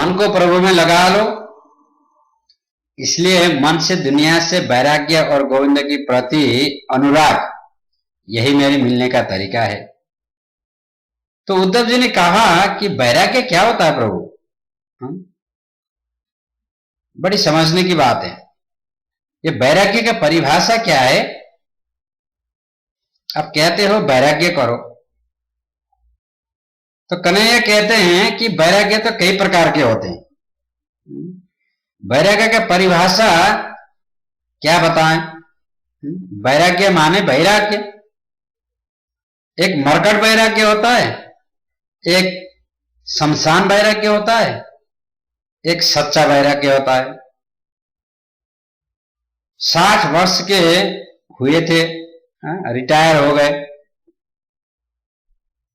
मन को प्रभु में लगा लो। इसलिए मन से दुनिया से वैराग्य और गोविंद के प्रति अनुराग, यही मेरे मिलने का तरीका है। तो उद्धव जी ने कहा कि वैराग्य क्या होता है प्रभु? बड़ी समझने की बात है। ये वैराग्य का परिभाषा क्या है? आप कहते हो वैराग्य करो, तो कन्हैया कहते हैं कि वैराग्य तो कई प्रकार के होते हैं। वैराग्य का परिभाषा क्या बताएं? वैराग्य माने वैराग्य। एक मरकट वैराग्य होता है, एक शमशान वैराग्य होता है, एक सच्चा वैराग्य होता है। 60 वर्ष के हुए थे, रिटायर हो गए।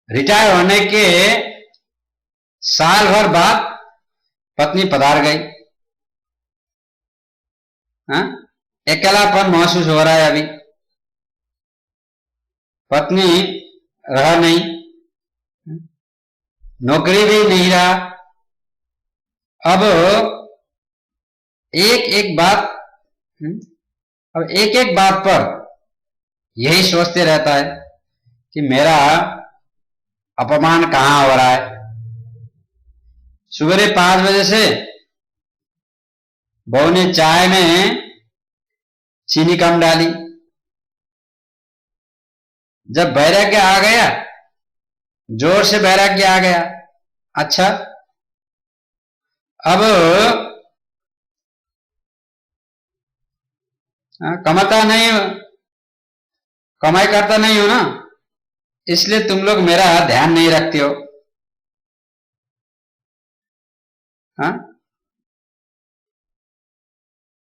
रिटायर होने के साल भर बाद पत्नी पधार गई। अकेलापन महसूस हो रहा है अभी, पत्नी रहा नहीं, नौकरी भी नहीं रहा। अब एक एक बात पर यही सोचते रहता है कि मेरा अपमान कहां हो रहा है। सुबह 5 बजे से बहू ने चाय में चीनी कम डाली। जब वैराग्य आ गया, जोर से वैराग्य आ गया, अच्छा अब कमाता नहीं हो, कमाई करता नहीं हो ना, इसलिए तुम लोग मेरा ध्यान नहीं रखते हो।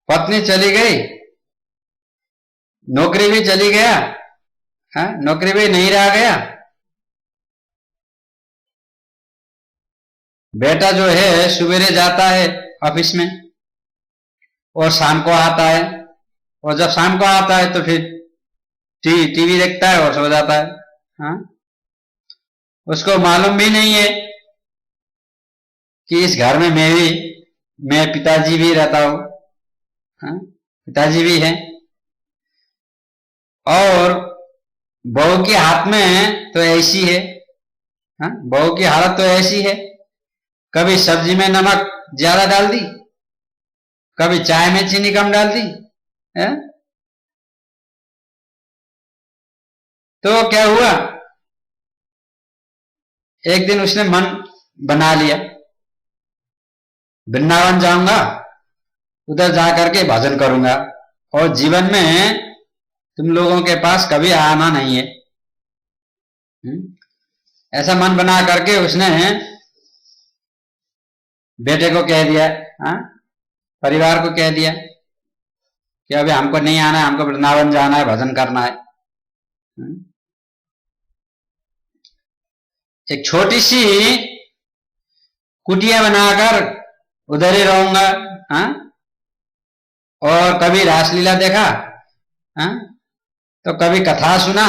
पत्नी चली गई, नौकरी भी चली गया, नौकरी भी नहीं रह गया। बेटा जो है सुबेरे जाता है ऑफिस में और शाम को आता है, और जब शाम को आता है तो फिर टीवी देखता है और सो जाता है। उसको मालूम भी नहीं है कि इस घर में मैं पिताजी भी रहता हूं, पिताजी भी हैं। और बहू के हाथ में तो ऐसी है, बहू की हालत तो ऐसी है, कभी सब्जी में नमक ज्यादा डाल दी, कभी चाय में चीनी कम डाल दी। तो क्या हुआ, एक दिन उसने मन बना लिया, वृंदावन जाऊंगा, उधर जाकर के भजन करूंगा, और जीवन में तुम लोगों के पास कभी आना नहीं है। ऐसा मन बना करके उसने बेटे को कह दिया, परिवार को कह दिया कि अभी हमको नहीं आना है, हमको वृंदावन जाना है, भजन करना है। एक छोटी सी कुटिया बनाकर उधर ही रहूंगा, और कभी रासलीला देखा, तो कभी कथा सुना,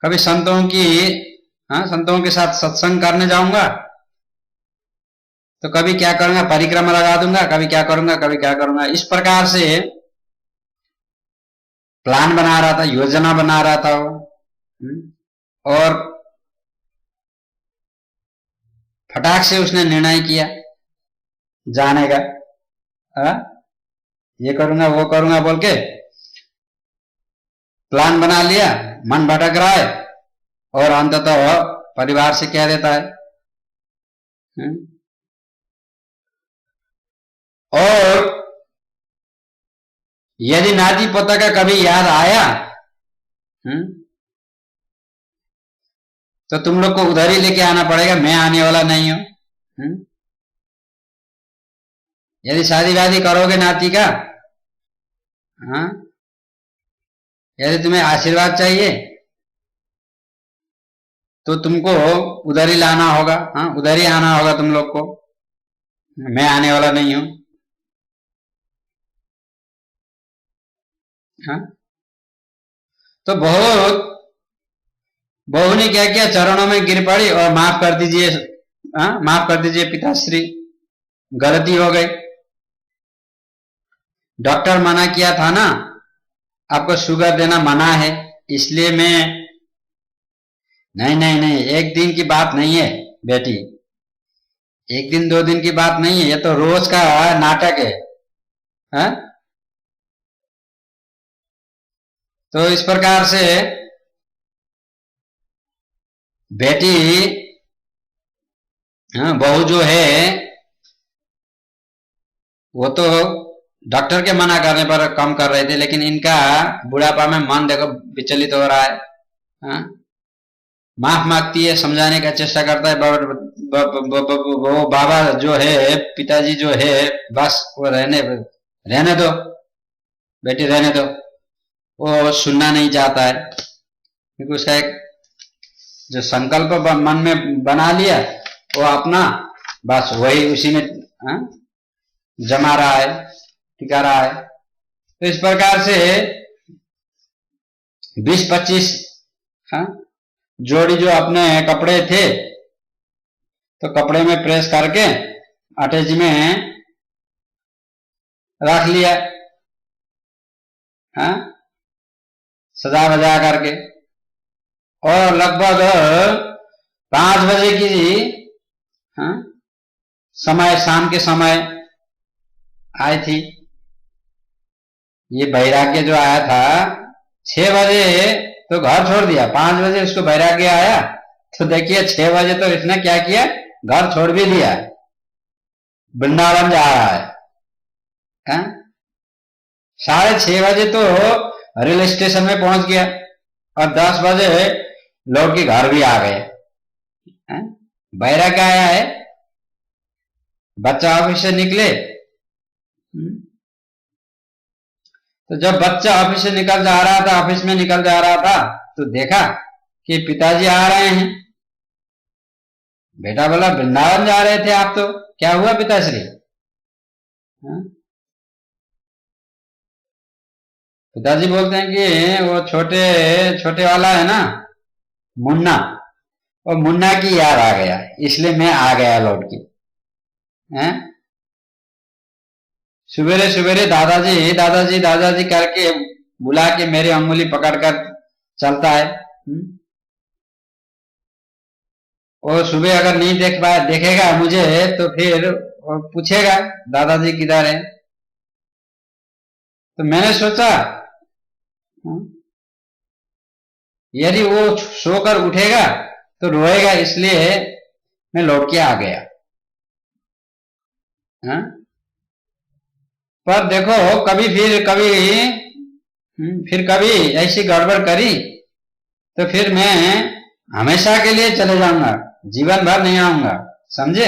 कभी संतों के साथ सत्संग करने जाऊंगा, तो कभी क्या करूंगा, परिक्रमा लगा दूंगा, कभी क्या करूंगा। इस प्रकार से प्लान बना रहा था, योजना बना रहा था वो, और फटाक से उसने निर्णय किया जाने का। ये करूंगा वो करूंगा बोल के प्लान बना लिया, मन भटक रहा है, और अंततः परिवार से कह देता है। और यदि नाती पोता का कभी याद आया तो तुम लोग को उधर ही लेके आना पड़ेगा, मैं आने वाला नहीं हूं। यदि शादी वादी करोगे नाती का, यदि तुम्हें आशीर्वाद चाहिए तो तुमको उधर ही लाना होगा, उधर ही आना होगा तुम लोग को, मैं आने वाला नहीं हूं। तो बहू ने क्या किया, चरणों में गिर पड़ी और माफ कर दीजिए पिताश्री, गलती हो गई। डॉक्टर मना किया था ना, आपको शुगर देना मना है, इसलिए मैं, नहीं नहीं नहीं, एक दिन की बात नहीं है बेटी, एक दिन दो दिन की बात नहीं है, ये तो रोज का नाटक है, हा? तो इस प्रकार से बेटी, बहू जो है वो तो डॉक्टर के मना करने पर कम कर रहे थे, लेकिन इनका बुढ़ापा में मन देखो विचलित हो रहा है, हाँ? माफ मांगती है, समझाने का चेष्टा करता है, वो बाबा जो है, पिताजी जो है, बस वो रहने दो बेटी, रहने दो, वो सुनना नहीं चाहता है, क्योंकि उसका एक जो संकल्प मन में बना लिया वो अपना, बस वही उसी में, हाँ? जमा रहा है, टिका रहा है। तो इस प्रकार से 20-25 जोड़ी जो अपने कपड़े थे, तो कपड़े में प्रेस करके अटैच में रख लिया, हाँ? सजा वजा करके, और लगभग 5 बजे की, हाँ, समय, शाम के समय आई थी। ये वैराग्य जो आया था 6 बजे तो घर छोड़ दिया, 5 बजे उसको वैराग्य आया, तो देखिए 6 बजे तो इसने क्या किया, घर छोड़ भी दिया, वृंदावन जा रहा है, 6:30 बजे तो रेल स्टेशन में पहुंच गया, और 10 बजे लौट के घर भी आ गए, वैराग्य आया है। बच्चा ऑफिस से निकले, तो जब बच्चा ऑफिस से निकल जा रहा था, ऑफिस में निकल जा रहा था, तो देखा कि पिताजी आ रहे हैं। बेटा बोला, वृंदावन जा रहे थे आप तो, क्या हुआ पिताश्री? पिताजी बोलते हैं कि वो छोटे छोटे वाला है ना, मुन्ना, और मुन्ना की याद आ गया, इसलिए मैं आ गया लौट के। सवेरे सवेरे दादाजी दादाजी दादाजी करके बुला के मेरी अंगुली पकड़कर चलता है, और सुबह अगर नहीं देखेगा मुझे, तो फिर पूछेगा दादाजी किधर है। तो मैंने सोचा यदि वो सोकर उठेगा तो रोएगा, इसलिए मैं लौट के आ गया, हाँ? पर देखो कभी फिर कभी ऐसी गड़बड़ करी तो फिर मैं हमेशा के लिए चले जाऊंगा, जीवन भर नहीं आऊंगा, समझे?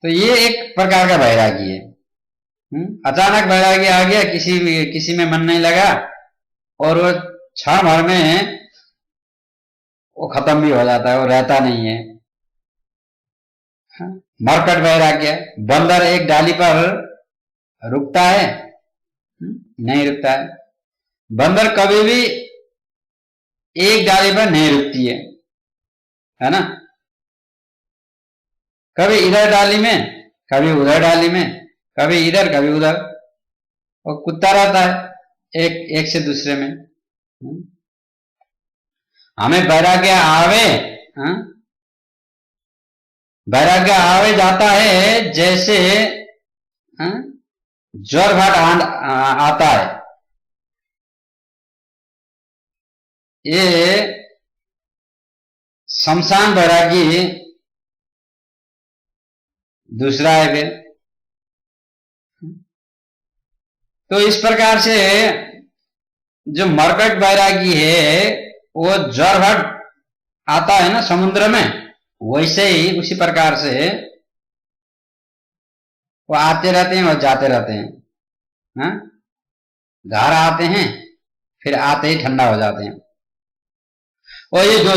तो ये एक प्रकार का वैरागी है। अचानक वैरागी आ गया, किसी में मन नहीं लगा, और वो क्षण भर में वो खत्म भी हो जाता है, वो रहता नहीं है। मरकट वैराग्य, बंदर एक डाली पर रुकता है? नहीं रुकता है। बंदर कभी भी एक डाली पर नहीं रुकती है ना? कभी इधर डाली में, कभी उधर डाली में, कभी इधर कभी उधर, और कुत्ता रहता है एक से दूसरे में। हमें वैराग्य आवे, वैराग्य आवे जाता है जैसे ज्वर घाट आता है। ये शमशान वैरागी दूसरा है फिर। तो इस प्रकार से जो मरकट बैरागी है, वो ज्वर घट आता है ना समुद्र में, वैसे ही उसी प्रकार से वो आते रहते हैं और जाते रहते हैं। घर आते हैं, फिर आते ही ठंडा हो जाते हैं। और ये जो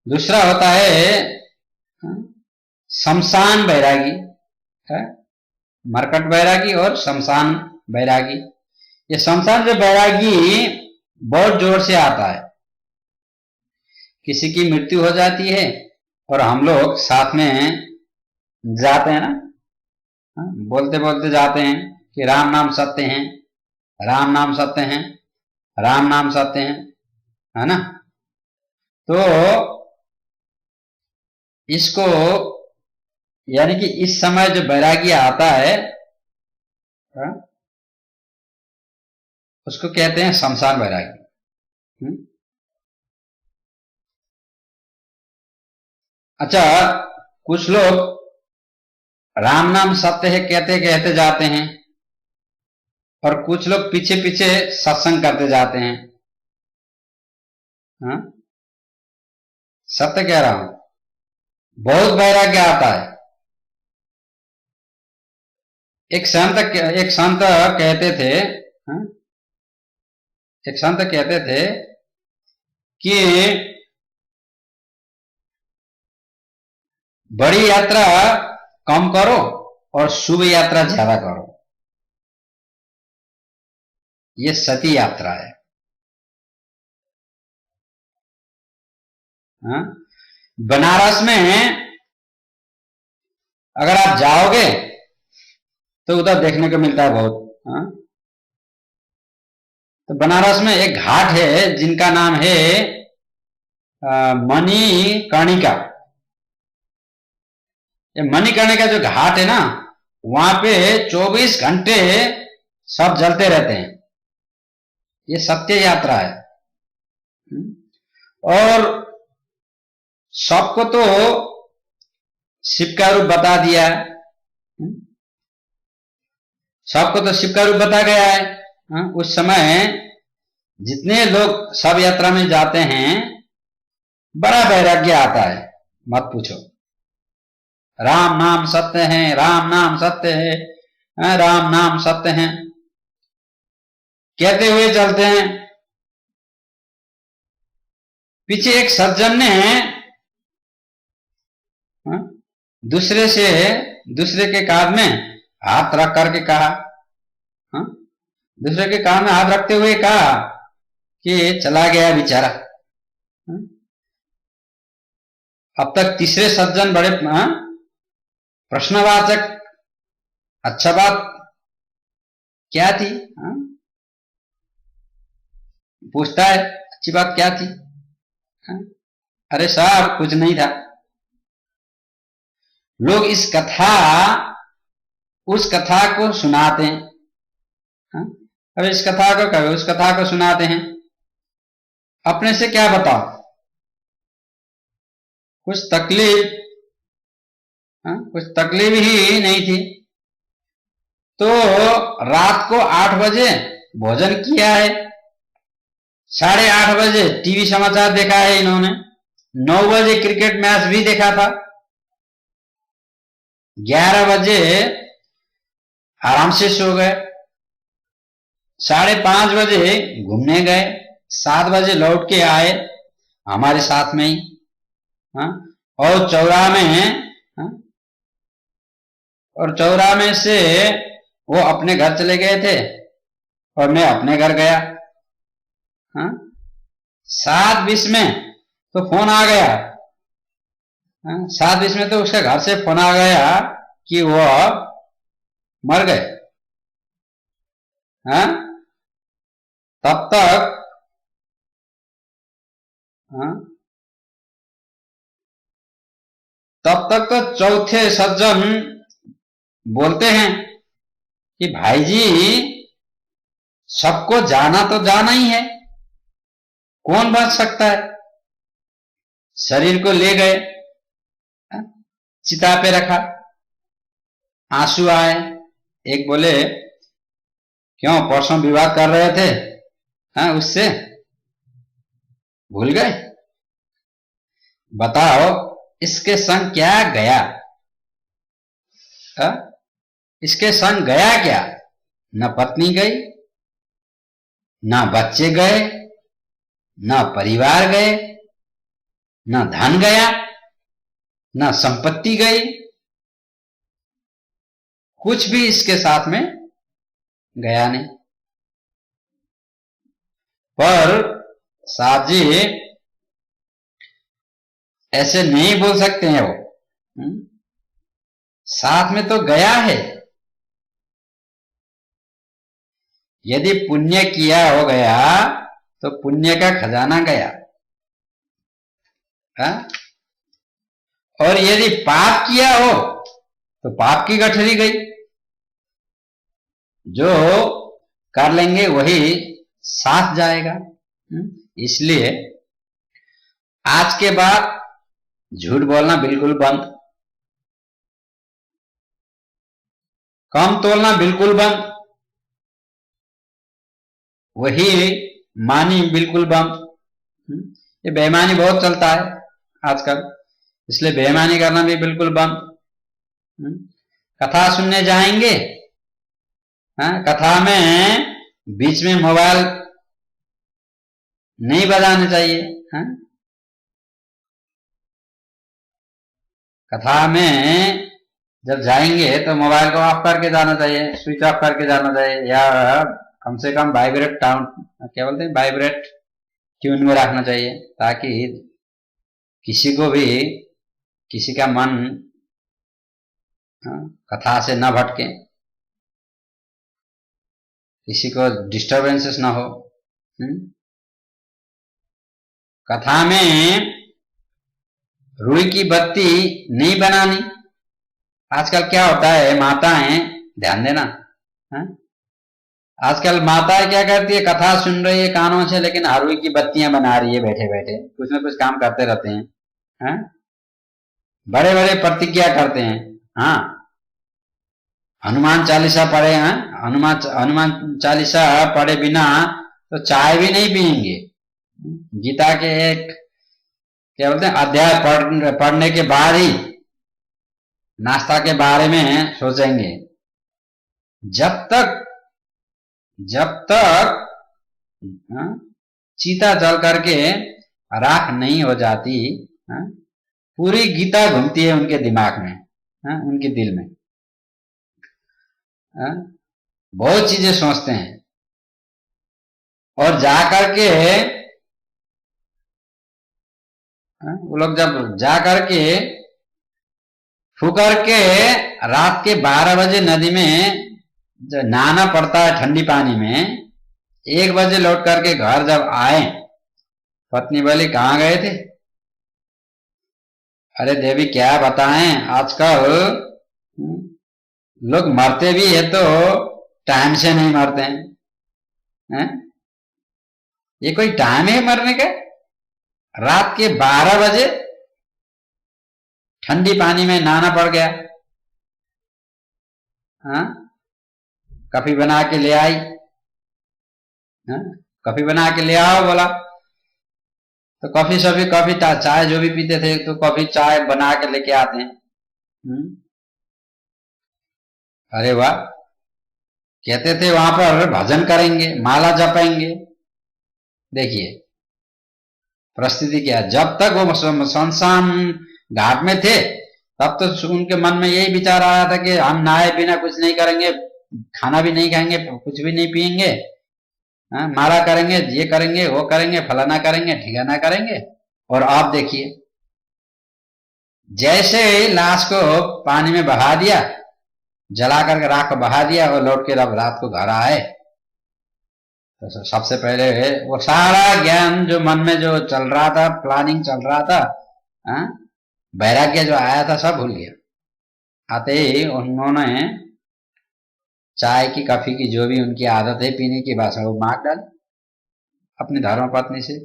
दूसरा होता है शमशान बैरागी है, मरकट बैरागी और शमशान बैरागी। ये शमशान जो बैरागी बहुत जोर से आता है, किसी की मृत्यु हो जाती है और हम लोग साथ में जाते हैं ना, बोलते बोलते जाते हैं कि राम नाम सत्य है, राम नाम सत्य है, राम नाम सत्य है ना। तो इसको यानी कि इस समय जो वैराग्य आता है उसको कहते हैं शमशान वैराग्य। अच्छा, कुछ लोग राम नाम सत्य है कहते कहते जाते हैं और कुछ लोग पीछे पीछे सत्संग करते जाते हैं। सत्य कह रहा हूं, बहुत वैराग्य आता है। एक संत कहते थे, एक संत कहते थे कि बड़ी यात्रा कम करो और शुभ यात्रा ज्यादा करो, ये सती यात्रा है। बनारस में अगर आप जाओगे तो उधर देखने को मिलता है बहुत। तो बनारस में एक घाट है जिनका नाम है मणिकर्णिका। ये मणिकर्णिका जो घाट है ना, वहां पे 24 घंटे सब जलते रहते हैं। ये सत्य यात्रा है। और सबको तो शिव का रूप बता दिया है, सबको तो शिव का रूप बता गया है। उस समय जितने लोग सब यात्रा में जाते हैं बड़ा वैराग्य आता है, मत पूछो। राम नाम सत्य है, राम नाम सत्य है, राम नाम सत्य है कहते हुए चलते हैं। पीछे एक सज्जन ने दूसरे के कान में हाथ रख करके कहा, दूसरे के कान में हाथ रखते हुए कहा कि चला गया बेचारा। अब तक तीसरे सज्जन बड़े प्रश्नवाचक, अच्छा बात क्या थी? पूछता है अच्छी बात क्या थी? अरे साहब कुछ नहीं था। लोग इस कथा उस कथा को सुनाते हैं, अब इस कथा को कभी उस कथा को सुनाते हैं। अपने से क्या बताओ, कुछ तकलीफ ही नहीं थी। तो रात को 8 बजे भोजन किया है, 8:30 बजे टीवी समाचार देखा है इन्होंने, 9 बजे क्रिकेट मैच भी देखा था, 11 बजे आराम से सो गए, 5:30 बजे घूमने गए, 7 बजे लौट के आए हमारे साथ में ही। और चौराहे से वो अपने घर चले गए थे और मैं अपने घर गया। 7:20 में तो फोन आ गया, 7:20 में तो उसके घर से फोन आ गया कि वो मर गए। तब तक तो चौथे सज्जन बोलते हैं कि भाई जी सबको जाना तो जाना ही है, कौन बच सकता है। शरीर को ले गए, चिता पे रखा, आंसू आए। एक बोले क्यों परसों विवाद कर रहे थे, उससे भूल गए? बताओ इसके संग क्या गया? इसके संग गया क्या? न पत्नी गई, न बच्चे गए, न परिवार गए, न धन गया, न संपत्ति गई, कुछ भी इसके साथ में गया नहीं। पर साहब जी ऐसे नहीं बोल सकते हैं वो। साथ में तो गया है। यदि पुण्य किया हो गया तो पुण्य का खजाना गया, हा? और यदि पाप किया हो तो पाप की गठरी गई। जो कर लेंगे वही साथ जाएगा। इसलिए आज के बाद झूठ बोलना बिल्कुल बंद, कम तोलना बिल्कुल बंद, वही मानी बिल्कुल बंद। ये बेईमानी बहुत चलता है आजकल, इसलिए बेईमानी करना भी बिल्कुल बंद। कथा सुनने जाएंगे, कथा में बीच में मोबाइल नहीं बजाना चाहिए। कथा में जब जाएंगे तो मोबाइल को ऑफ करके जाना चाहिए, स्विच ऑफ करके जाना चाहिए, या कम से कम वाइब्रेट क्या बोलते हैं, वाइब्रेट ट्यून में रखना चाहिए, ताकि किसी को भी, किसी का मन कथा से न भटके, किसी को डिस्टरबेंसेस ना हो। कथा में रुई की बत्ती नहीं बनानी। आजकल क्या होता है, माताएं, ध्यान देना, आजकल माताएं क्या करती है, कथा सुन रही है कानों से, लेकिन रुई की बत्तियां बना रही है, बैठे बैठे कुछ ना कुछ काम करते रहते हैं, बड़े बड़े प्रतिज्ञा करते हैं। हाँ, हनुमान चालीसा पढ़े हैं, हनुमान चालीसा पढ़े बिना तो चाय भी नहीं पियेंगे। गीता के एक क्या बोलते हैं अध्याय पढ़ने के बाद ही नाश्ता के बारे में सोचेंगे। जब तक चीता जल करके राख नहीं हो जाती, पूरी गीता घूमती है उनके दिमाग में, उनके दिल में, बहुत चीजें सोचते हैं, और जाकर के वो लोग जब जा करके फू करके रात के 12 बजे नदी में जब नहाना पड़ता है ठंडी पानी में, 1 बजे लौट करके घर जब आए, पत्नी बोली कहाँ गए थे? अरे देवी क्या बताएं, आजकल लोग मरते भी है तो टाइम से नहीं मरते हैं। ये कोई टाइम है मरने का? रात के 12 बजे ठंडी पानी में नहाना पड़ गया, कॉफी बना के ले आई, कॉफी बना के ले आओ बोला, तो कॉफी चाय जो भी पीते थे तो कॉफी चाय बना के लेके आते हैं। अरे वाह, कहते थे वहां पर भजन करेंगे, माला जपेंगे। देखिए परिस्थिति क्या है, जब तक वो शमशान घाट में थे तब तो उनके मन में यही विचार आया था कि हम नहाए बिना कुछ नहीं करेंगे, खाना भी नहीं खाएंगे, कुछ भी नहीं पिएंगे, माला करेंगे, ये करेंगे, वो करेंगे, फलाना करेंगे, ठिकाना करेंगे। और आप देखिए, जैसे लाश को पानी में बहा दिया, जला करके राख को बहा दिया, और लौट के जब रात को घर आए तो सबसे पहले वो सारा ज्ञान जो मन में जो चल रहा था, प्लानिंग चल रहा था, वैराग्य जो आया था, सब भूल गया। आते ही उन्होंने चाय की, कॉफी की, जो भी उनकी आदत है पीने की, भाषा वो मार डाली अपनी धर्म पत्नी से।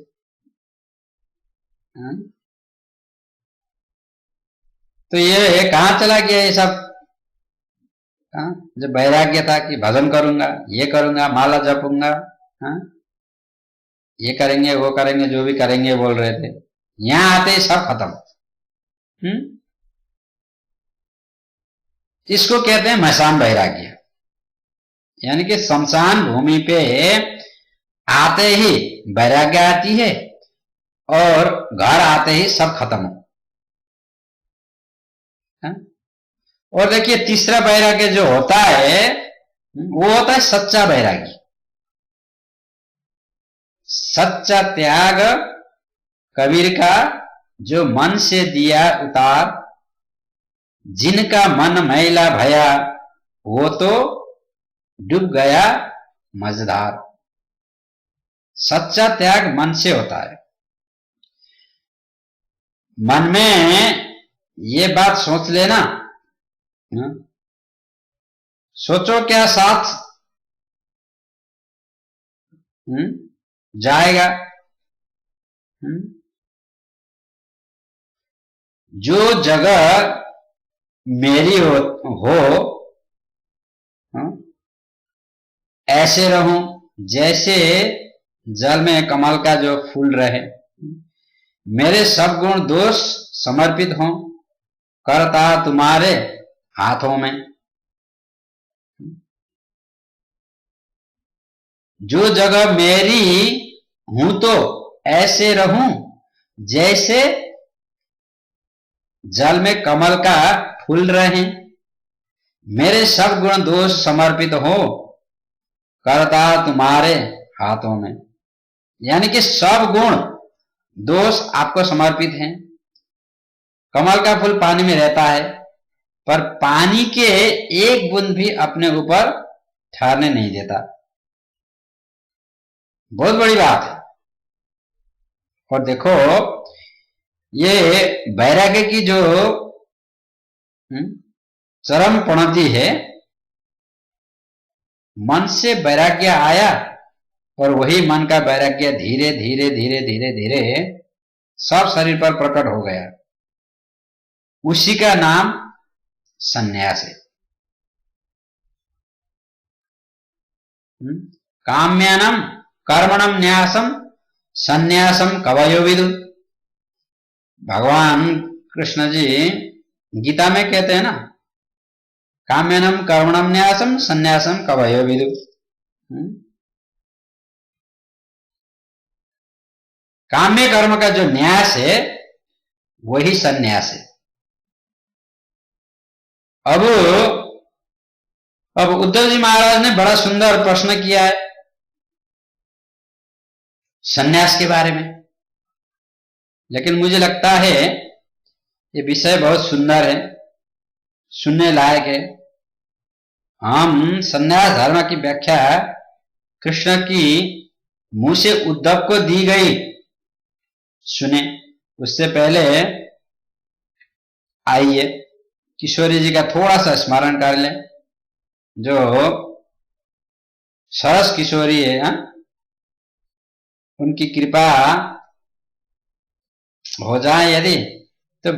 तो ये कहाँ चला गया ये सब? जब वैराग्य था कि भजन करूंगा, ये करूंगा, माला जपूंगा, ये करेंगे, वो करेंगे, जो भी करेंगे बोल रहे थे, यहां आते ही सब खत्म। इसको कहते हैं मसान वैराग्य, यानी कि शमशान भूमि पे आते ही वैराग्य आती है, और घर आते ही सब खत्म हो। और देखिए तीसरा वैराग्य जो होता है वो होता है सच्चा वैराग्य, सच्चा त्याग कबीर का जो मन से दिया उतार, जिनका मन मैला भया, वो तो डूब गया मझधार। सच्चा त्याग मन से होता है। मन में ये बात सोच लेना, सोचो क्या साथ जाएगा। जो जगह मेरी हो ऐसे रहूं जैसे जल में कमल का जो फूल रहे। मेरे सब गुण दोष समर्पित हों, करता तुम्हारे हाथों में। जो जगह मेरी हूं तो ऐसे रहूं जैसे जल में कमल का फूल रहे। मेरे सब गुण दोष समर्पित हो, करता तुम्हारे हाथों में। यानी कि सब गुण दोष आपको समर्पित हैं। कमल का फूल पानी में रहता है, पर पानी के एक बूंद भी अपने ऊपर ठहरने नहीं देता। बहुत बड़ी बात है। और देखो, ये वैराग्य की जो चरम पणति है, मन से वैराग्य आया और वही मन का वैराग्य धीरे धीरे धीरे धीरे धीरे सब शरीर पर प्रकट हो गया। उसी का नाम संन्यास है। काम्यानम कर्मणम न्यासम संन्यासम कवयो विदु। भगवान कृष्ण जी गीता में कहते हैं ना, काम्यानम कर्मणम न्यासम संन्यासम कवयो विदु। काम्य कर्म का जो न्यास है वही संन्यास है। अब उद्धव जी महाराज ने बड़ा सुंदर प्रश्न किया है संन्यास के बारे में। लेकिन मुझे लगता है ये विषय बहुत सुंदर है, सुनने लायक है। हम संन्यास धर्म की व्याख्या कृष्ण की मुंह से उद्धव को दी गई सुने। उससे पहले आइए किशोरी जी का थोड़ा सा स्मरण कर लें। जो सरस किशोरी है, उनकी कृपा हो जाए यदि, तो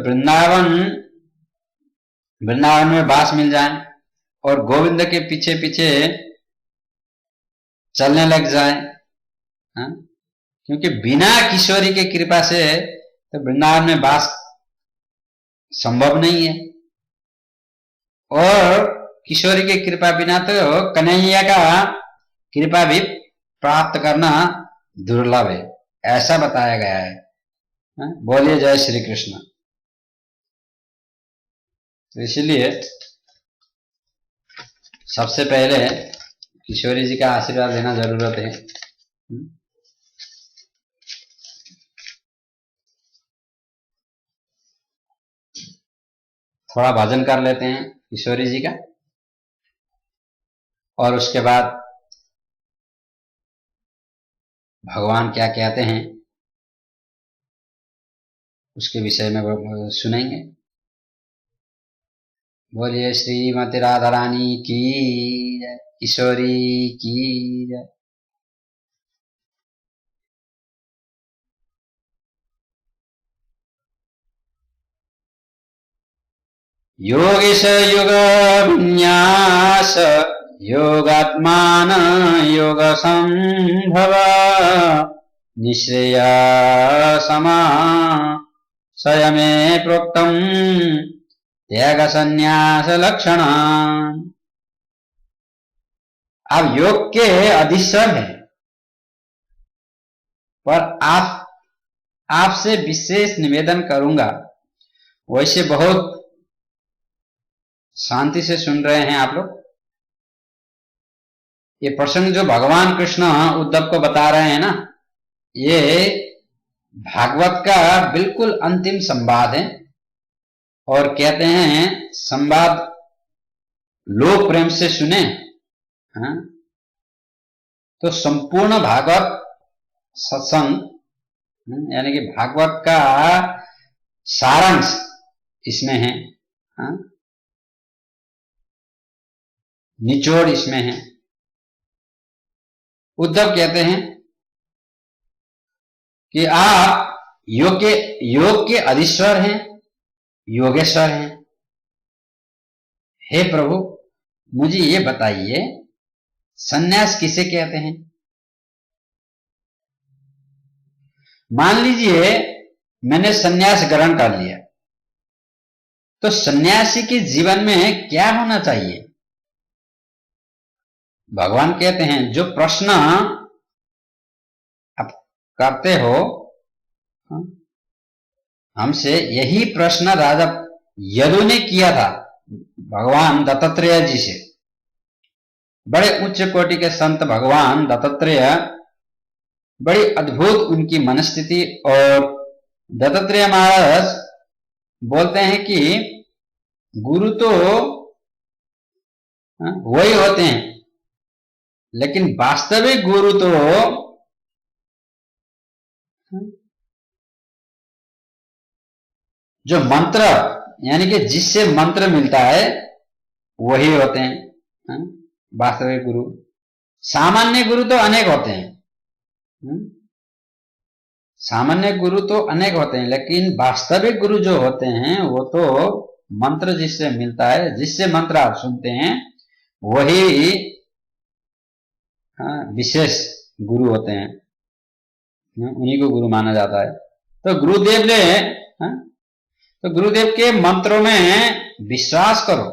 वृंदावन में बास मिल जाए और गोविंद के पीछे पीछे चलने लग जाए। क्योंकि बिना किशोरी के कृपा से तो वृंदावन में बास संभव नहीं है, और किशोरी की कृपा बिना तो कन्हैया का कृपा भी प्राप्त करना दुर्लभ है, ऐसा बताया गया है। बोलिए जय श्री कृष्ण। तो इसलिए सबसे पहले किशोरी जी का आशीर्वाद लेना जरूरत है। थोड़ा भजन कर लेते हैं किशोरी जी का, और उसके बाद भगवान क्या कहते हैं उसके विषय में सुनेंगे। बोलिए श्रीमती राधा रानी की जय, किशोरी की जय। योगेश योग विन्यास योगात्मान योग संभव निश्रेय समा स्वयमे प्रोक्तम त्याग संन्यास लक्षण। आप योग के अधीश्वर हैं, पर आपसे विशेष निवेदन करूंगा। वैसे बहुत शांति से सुन रहे हैं आप लोग। ये प्रसंग जो भगवान कृष्ण उद्धव को बता रहे हैं ना, ये भागवत का बिल्कुल अंतिम संवाद है और कहते हैं संवाद लोक प्रेम से सुने। हाँ? तो संपूर्ण भागवत सत्संग यानी कि भागवत का सारांश इसमें है। हाँ? निचोड़ इसमें है। उद्धव कहते हैं कि आप योग के अधीश्वर हैं, योगेश्वर हैं। हे प्रभु, मुझे ये बताइए सन्यास किसे कहते हैं? मान लीजिए मैंने सन्यास ग्रहण कर लिया, तो सन्यासी के जीवन में क्या होना चाहिए? भगवान कहते हैं जो प्रश्न आप करते हो, हमसे यही प्रश्न राजा यदु ने किया था भगवान दत्तात्रेय जी से। बड़े उच्च कोटि के संत भगवान दत्तात्रेय, बड़ी अद्भुत उनकी मनस्थिति। और दत्तात्रेय महाराज बोलते हैं कि गुरु तो वही होते हैं, लेकिन वास्तविक गुरु तो जो मंत्र यानी कि जिससे मंत्र मिलता है वही होते हैं वास्तविक गुरु। सामान्य गुरु तो अनेक होते हैं, सामान्य गुरु तो अनेक होते हैं, लेकिन वास्तविक गुरु जो होते हैं वो तो मंत्र जिससे मिलता है, जिससे मंत्र आप सुनते हैं वही विशेष गुरु होते हैं, उन्हीं को गुरु माना जाता है। तो गुरुदेव ने तो गुरुदेव के मंत्रों में विश्वास करो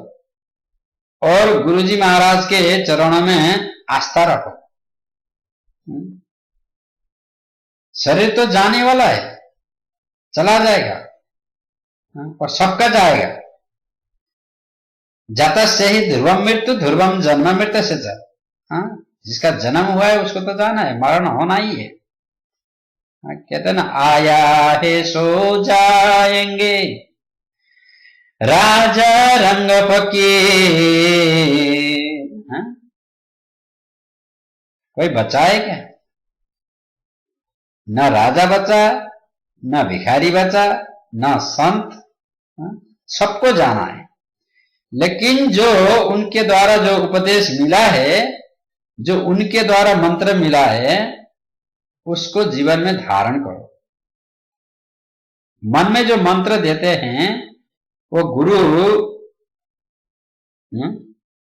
और गुरुजी महाराज के चरणों में आस्था रखो। शरीर तो जाने वाला है, चला जाएगा और सबका जाएगा। जाता से ही ध्रुवम मृत्यु ध्रुवम जन्म मृत्यु से जा। जिसका जन्म हुआ है उसको तो जाना है, मरण होना ही है। कहते ना, आया है सो जाएंगे राजा रंग फकीर। कोई बचा है क्या? न राजा बचा, न भिखारी बचा, न संत, सबको जाना है। लेकिन जो उनके द्वारा जो उपदेश मिला है, जो उनके द्वारा मंत्र मिला है, उसको जीवन में धारण करो। मन में जो मंत्र देते हैं वो गुरु,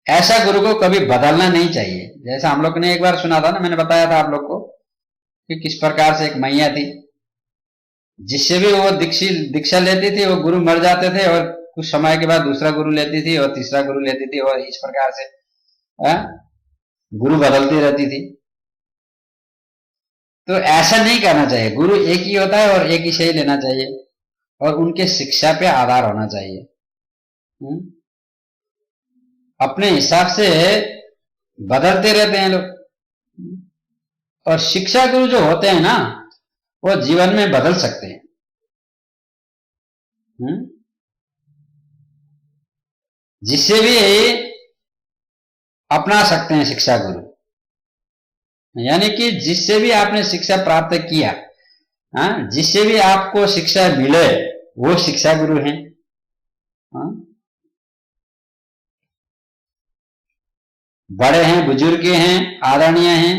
ऐसा गुरु को कभी बदलना नहीं चाहिए। जैसा हम लोग ने एक बार सुना था ना, मैंने बताया था आप लोग को कि किस प्रकार से एक मैया थी, जिससे भी वो दीक्षा लेती थी वो गुरु मर जाते थे और कुछ समय के बाद दूसरा गुरु लेती थी और तीसरा गुरु लेती थी और इस प्रकार से गुरु बदलती रहती थी। तो ऐसा नहीं करना चाहिए। गुरु एक ही होता है और एक ही से ही लेना चाहिए और उनके शिक्षा पे आधार होना चाहिए। अपने हिसाब से बदलते रहते हैं लोग। और शिक्षा गुरु जो होते हैं ना, वो जीवन में बदल सकते हैं। जिससे भी अपना सकते हैं शिक्षा गुरु, यानी कि जिससे भी आपने शिक्षा प्राप्त किया, जिससे भी आपको शिक्षा मिले, वो शिक्षा गुरु हैं। बड़े हैं, बुजुर्ग हैं, आदरणीय हैं।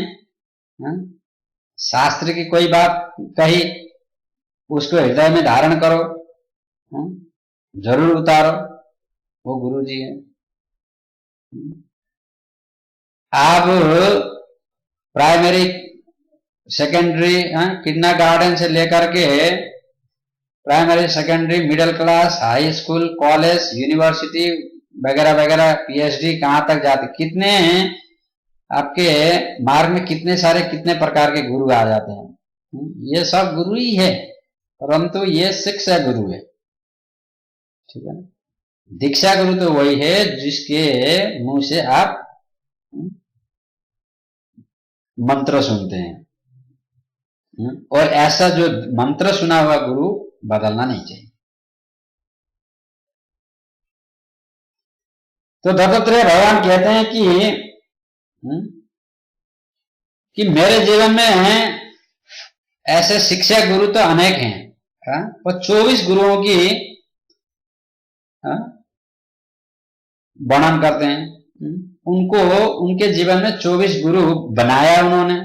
शास्त्र की कोई बात कही, उसको हृदय में धारण करो, जरूर उतारो, वो गुरु जी है। आप प्राइमरी, सेकेंडरी, किंडरगार्टन से लेकर के primary, secondary, middle class, high school, college, university वगैरह वगैरह, पीएचडी कहां तक जाते, कितने आपके मार्ग में कितने सारे कितने प्रकार के गुरु आ जाते हैं। ये सब गुरु ही है, परंतु ये शिक्षा गुरु है। ठीक है ना? दीक्षा गुरु तो वही है जिसके मुंह से आप मंत्र सुनते हैं। और ऐसा जो मंत्र सुना हुआ गुरु बदलना नहीं चाहिए। तो दत्तात्रेय भगवान कहते हैं कि मेरे जीवन में ऐसे शिक्षा गुरु तो अनेक हैं, और 24 गुरुओं की वर्णन करते हैं। उनको उनके जीवन में 24 गुरु बनाया उन्होंने,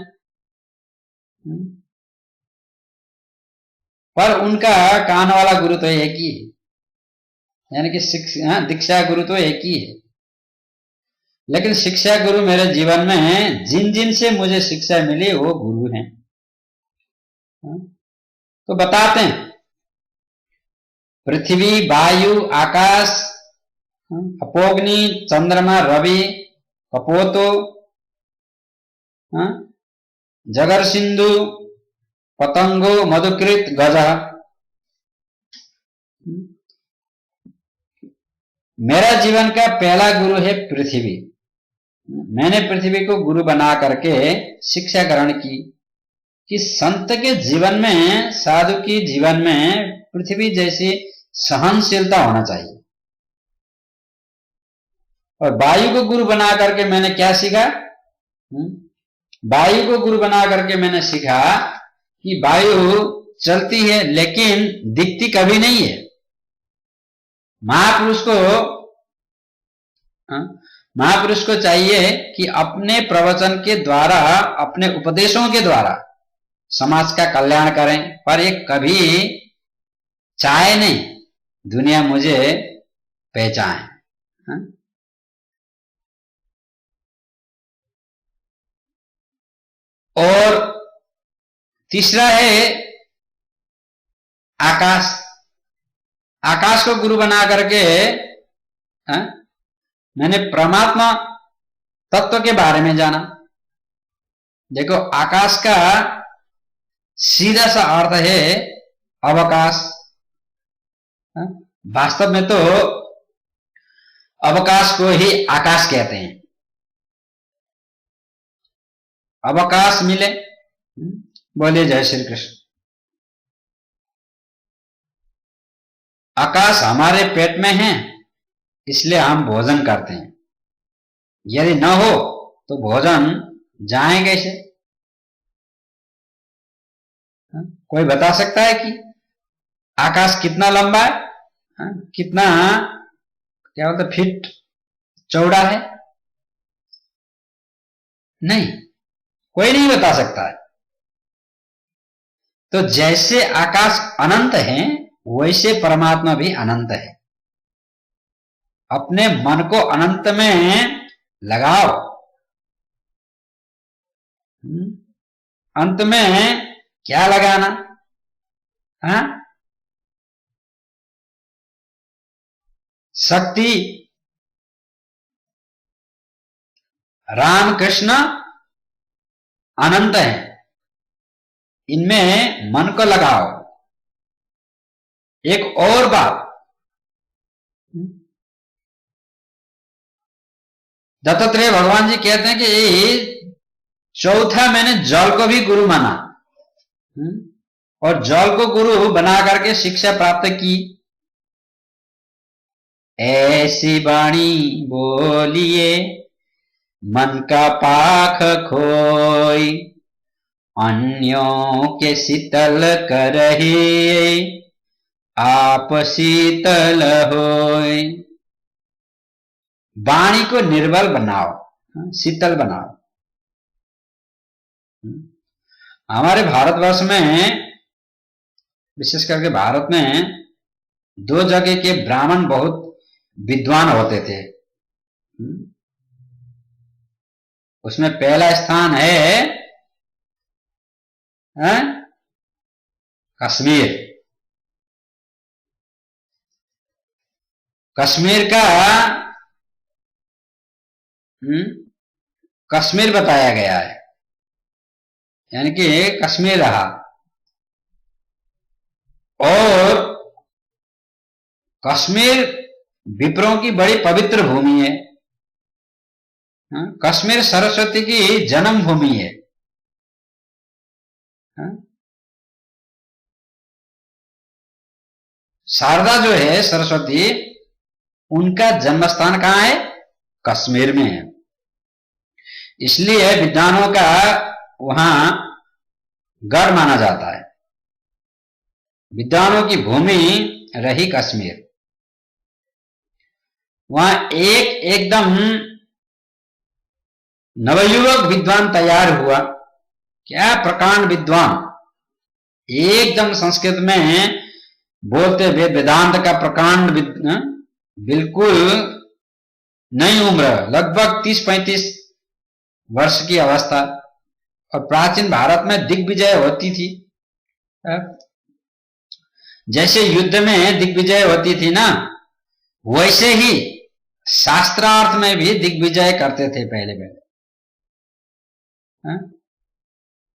पर उनका कान वाला गुरु तो एक ही है, यानी कि दीक्षा गुरु तो एक ही है। लेकिन शिक्षा गुरु मेरे जीवन में जिन जिन से मुझे शिक्षा मिली वो गुरु हैं। तो बताते हैं, पृथ्वी, वायु, आकाश, अपोग्नि, चंद्रमा, रवि, कपोतो, जगर सिंधु, पतंगो, मधुकृत, गज। मेरा जीवन का पहला गुरु है पृथ्वी। मैंने पृथ्वी को गुरु बना करके शिक्षा ग्रहण की कि संत के जीवन में, साधु के जीवन में पृथ्वी जैसी सहनशीलता होना चाहिए। और वायु को गुरु बना करके मैंने क्या सीखा? वायु को गुरु बना करके मैंने सीखा कि वायु चलती है लेकिन दिखती कभी नहीं है। महापुरुष को चाहिए कि अपने प्रवचन के द्वारा, अपने उपदेशों के द्वारा समाज का कल्याण करें, पर ये कभी चाहे नहीं दुनिया मुझे पहचाने। और तीसरा है आकाश। आकाश को गुरु बना करके मैंने परमात्मा तत्व के बारे में जाना। देखो, आकाश का सीधा सा अर्थ है अवकाश। वास्तव में तो अवकाश को ही आकाश कहते हैं। अवकाश मिले, बोले जय श्री कृष्ण। आकाश हमारे पेट में है, इसलिए हम भोजन करते हैं। यदि न हो तो भोजन जाए कैसे? कोई बता सकता है कि आकाश कितना लंबा है, कितना क्या बोलते फीट चौड़ा है? नहीं, कोई नहीं बता सकता है। तो जैसे आकाश अनंत है वैसे परमात्मा भी अनंत है। अपने मन को अनंत में लगाओ। अंत में क्या लगाना? शक्ति। राम कृष्ण अनंत है, इनमें मन को लगाओ। एक और बात, दत्तात्रेय भगवान जी कहते हैं कि चौथा, मैंने जल को भी गुरु माना और जल को गुरु बना करके शिक्षा प्राप्त की। ऐसी वाणी बोलिए मन का पाख खोई, अन्यों के शीतल करही आप शीतल होय। वाणी को निर्बल बनाओ, शीतल बनाओ। हमारे भारतवर्ष में, विशेष करके भारत में, 2 जगह के ब्राह्मण बहुत विद्वान होते थे। उसमें पहला स्थान है कश्मीर। कश्मीर का कश्मीर बताया गया है, यानी कि कश्मीर रहा। और कश्मीर विप्रों की बड़ी पवित्र भूमि है। कश्मीर सरस्वती की जन्म भूमि है। शारदा जो है सरस्वती, उनका जन्म स्थान कहाँ है? कश्मीर में है। इसलिए विद्वानों का वहां गढ़ माना जाता है। विद्वानों की भूमि रही कश्मीर। वहां एकदम नवयुवक विद्वान तैयार हुआ। क्या प्रकांड विद्वान, एकदम संस्कृत में बोलते वेदांत का प्रकांड, बिल्कुल नई उम्र, लगभग 30-35 वर्ष की अवस्था। और प्राचीन भारत में दिग्विजय होती थी, जैसे युद्ध में दिग्विजय होती थी ना, वैसे ही शास्त्रार्थ में भी दिग्विजय करते थे पहले पहले।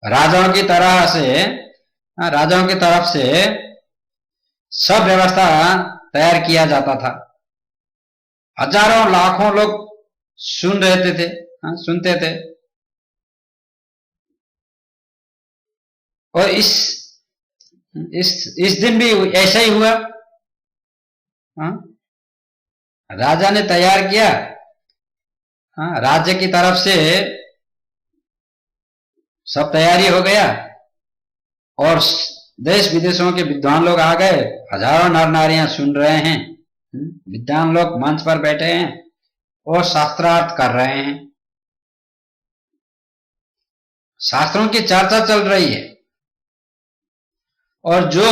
राजाओं की तरफ से सब व्यवस्था तैयार किया जाता था। हजारों लाखों लोग सुनते थे। और इस दिन भी ऐसा ही हुआ। राजा ने तैयार किया, राज्य की तरफ से सब तैयारी हो गया, और देश विदेशों के विद्वान लोग आ गए। हजारों नर नारियां सुन रहे हैं। विद्वान लोग मंच पर बैठे हैं और शास्त्रार्थ कर रहे हैं। शास्त्रों की चर्चा चल रही है। और जो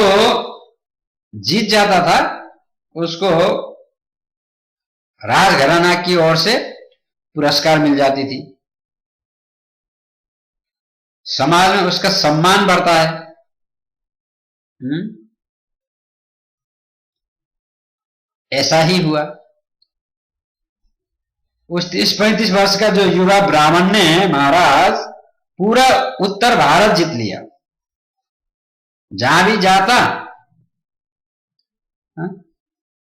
जीत जाता था उसको राजघराना की ओर से पुरस्कार मिल जाती थी। समाज में उसका सम्मान बढ़ता है। ऐसा ही हुआ। उस 30-35 वर्ष का जो युवा ब्राह्मण ने महाराज पूरा उत्तर भारत जीत लिया। जहां भी जाता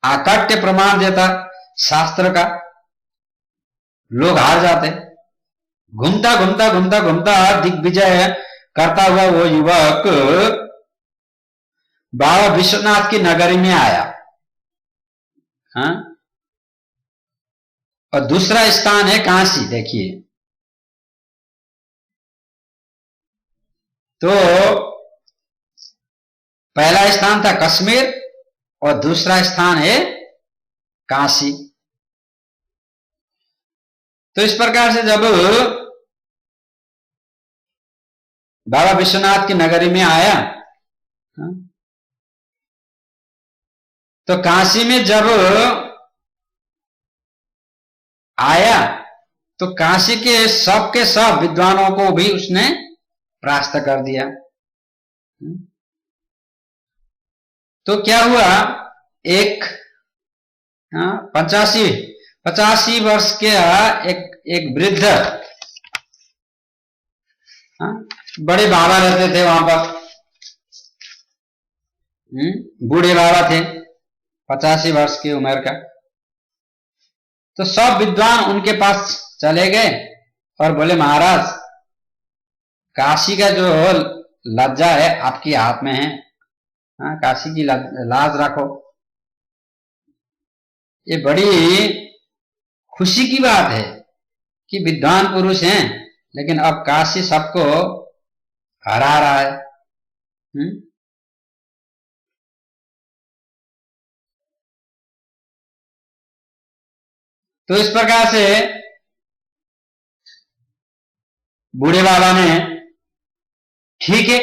आकट्य प्रमाण देता शास्त्र का, लोग हार जाते। घूमता दिग्विजय करता हुआ वो युवक बाबा विश्वनाथ की नगरी में आया। और दूसरा स्थान है काशी। देखिए, तो पहला स्थान था कश्मीर और दूसरा स्थान है काशी। तो इस प्रकार से जब बाबा विश्वनाथ की नगरी में आया, तो काशी में जब आया तो काशी के सब विद्वानों को भी उसने परास्त कर दिया। तो क्या हुआ, एक 85 वर्ष के एक वृद्ध बड़े बाबा रहते थे वहां पर। बूढ़े बाबा थे 85 वर्ष की उम्र का। तो सब विद्वान उनके पास चले गए और बोले, महाराज, काशी का जो लज्जा है आपके हाथ में है। काशी की लाज रखो। ये बड़ी खुशी की बात है कि विद्वान पुरुष हैं, लेकिन अब काशी सबको हरा रहा है। तो इस प्रकार से बूढ़े बाबा ने, ठीक है,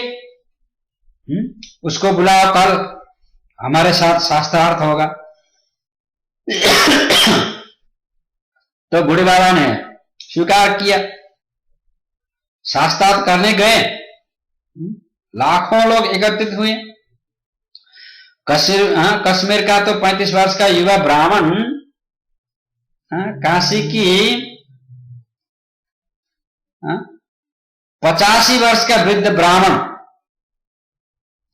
उसको बुलाओ, कल हमारे साथ शास्त्रार्थ होगा। तो बूढ़े बाबा ने स्वीकार किया। शास्त्रार्थ करने गए, लाखों लोग एकत्रित हुए। कश्मीर का तो 35 वर्ष का युवा ब्राह्मण, काशी की 85 वर्ष का वृद्ध ब्राह्मण,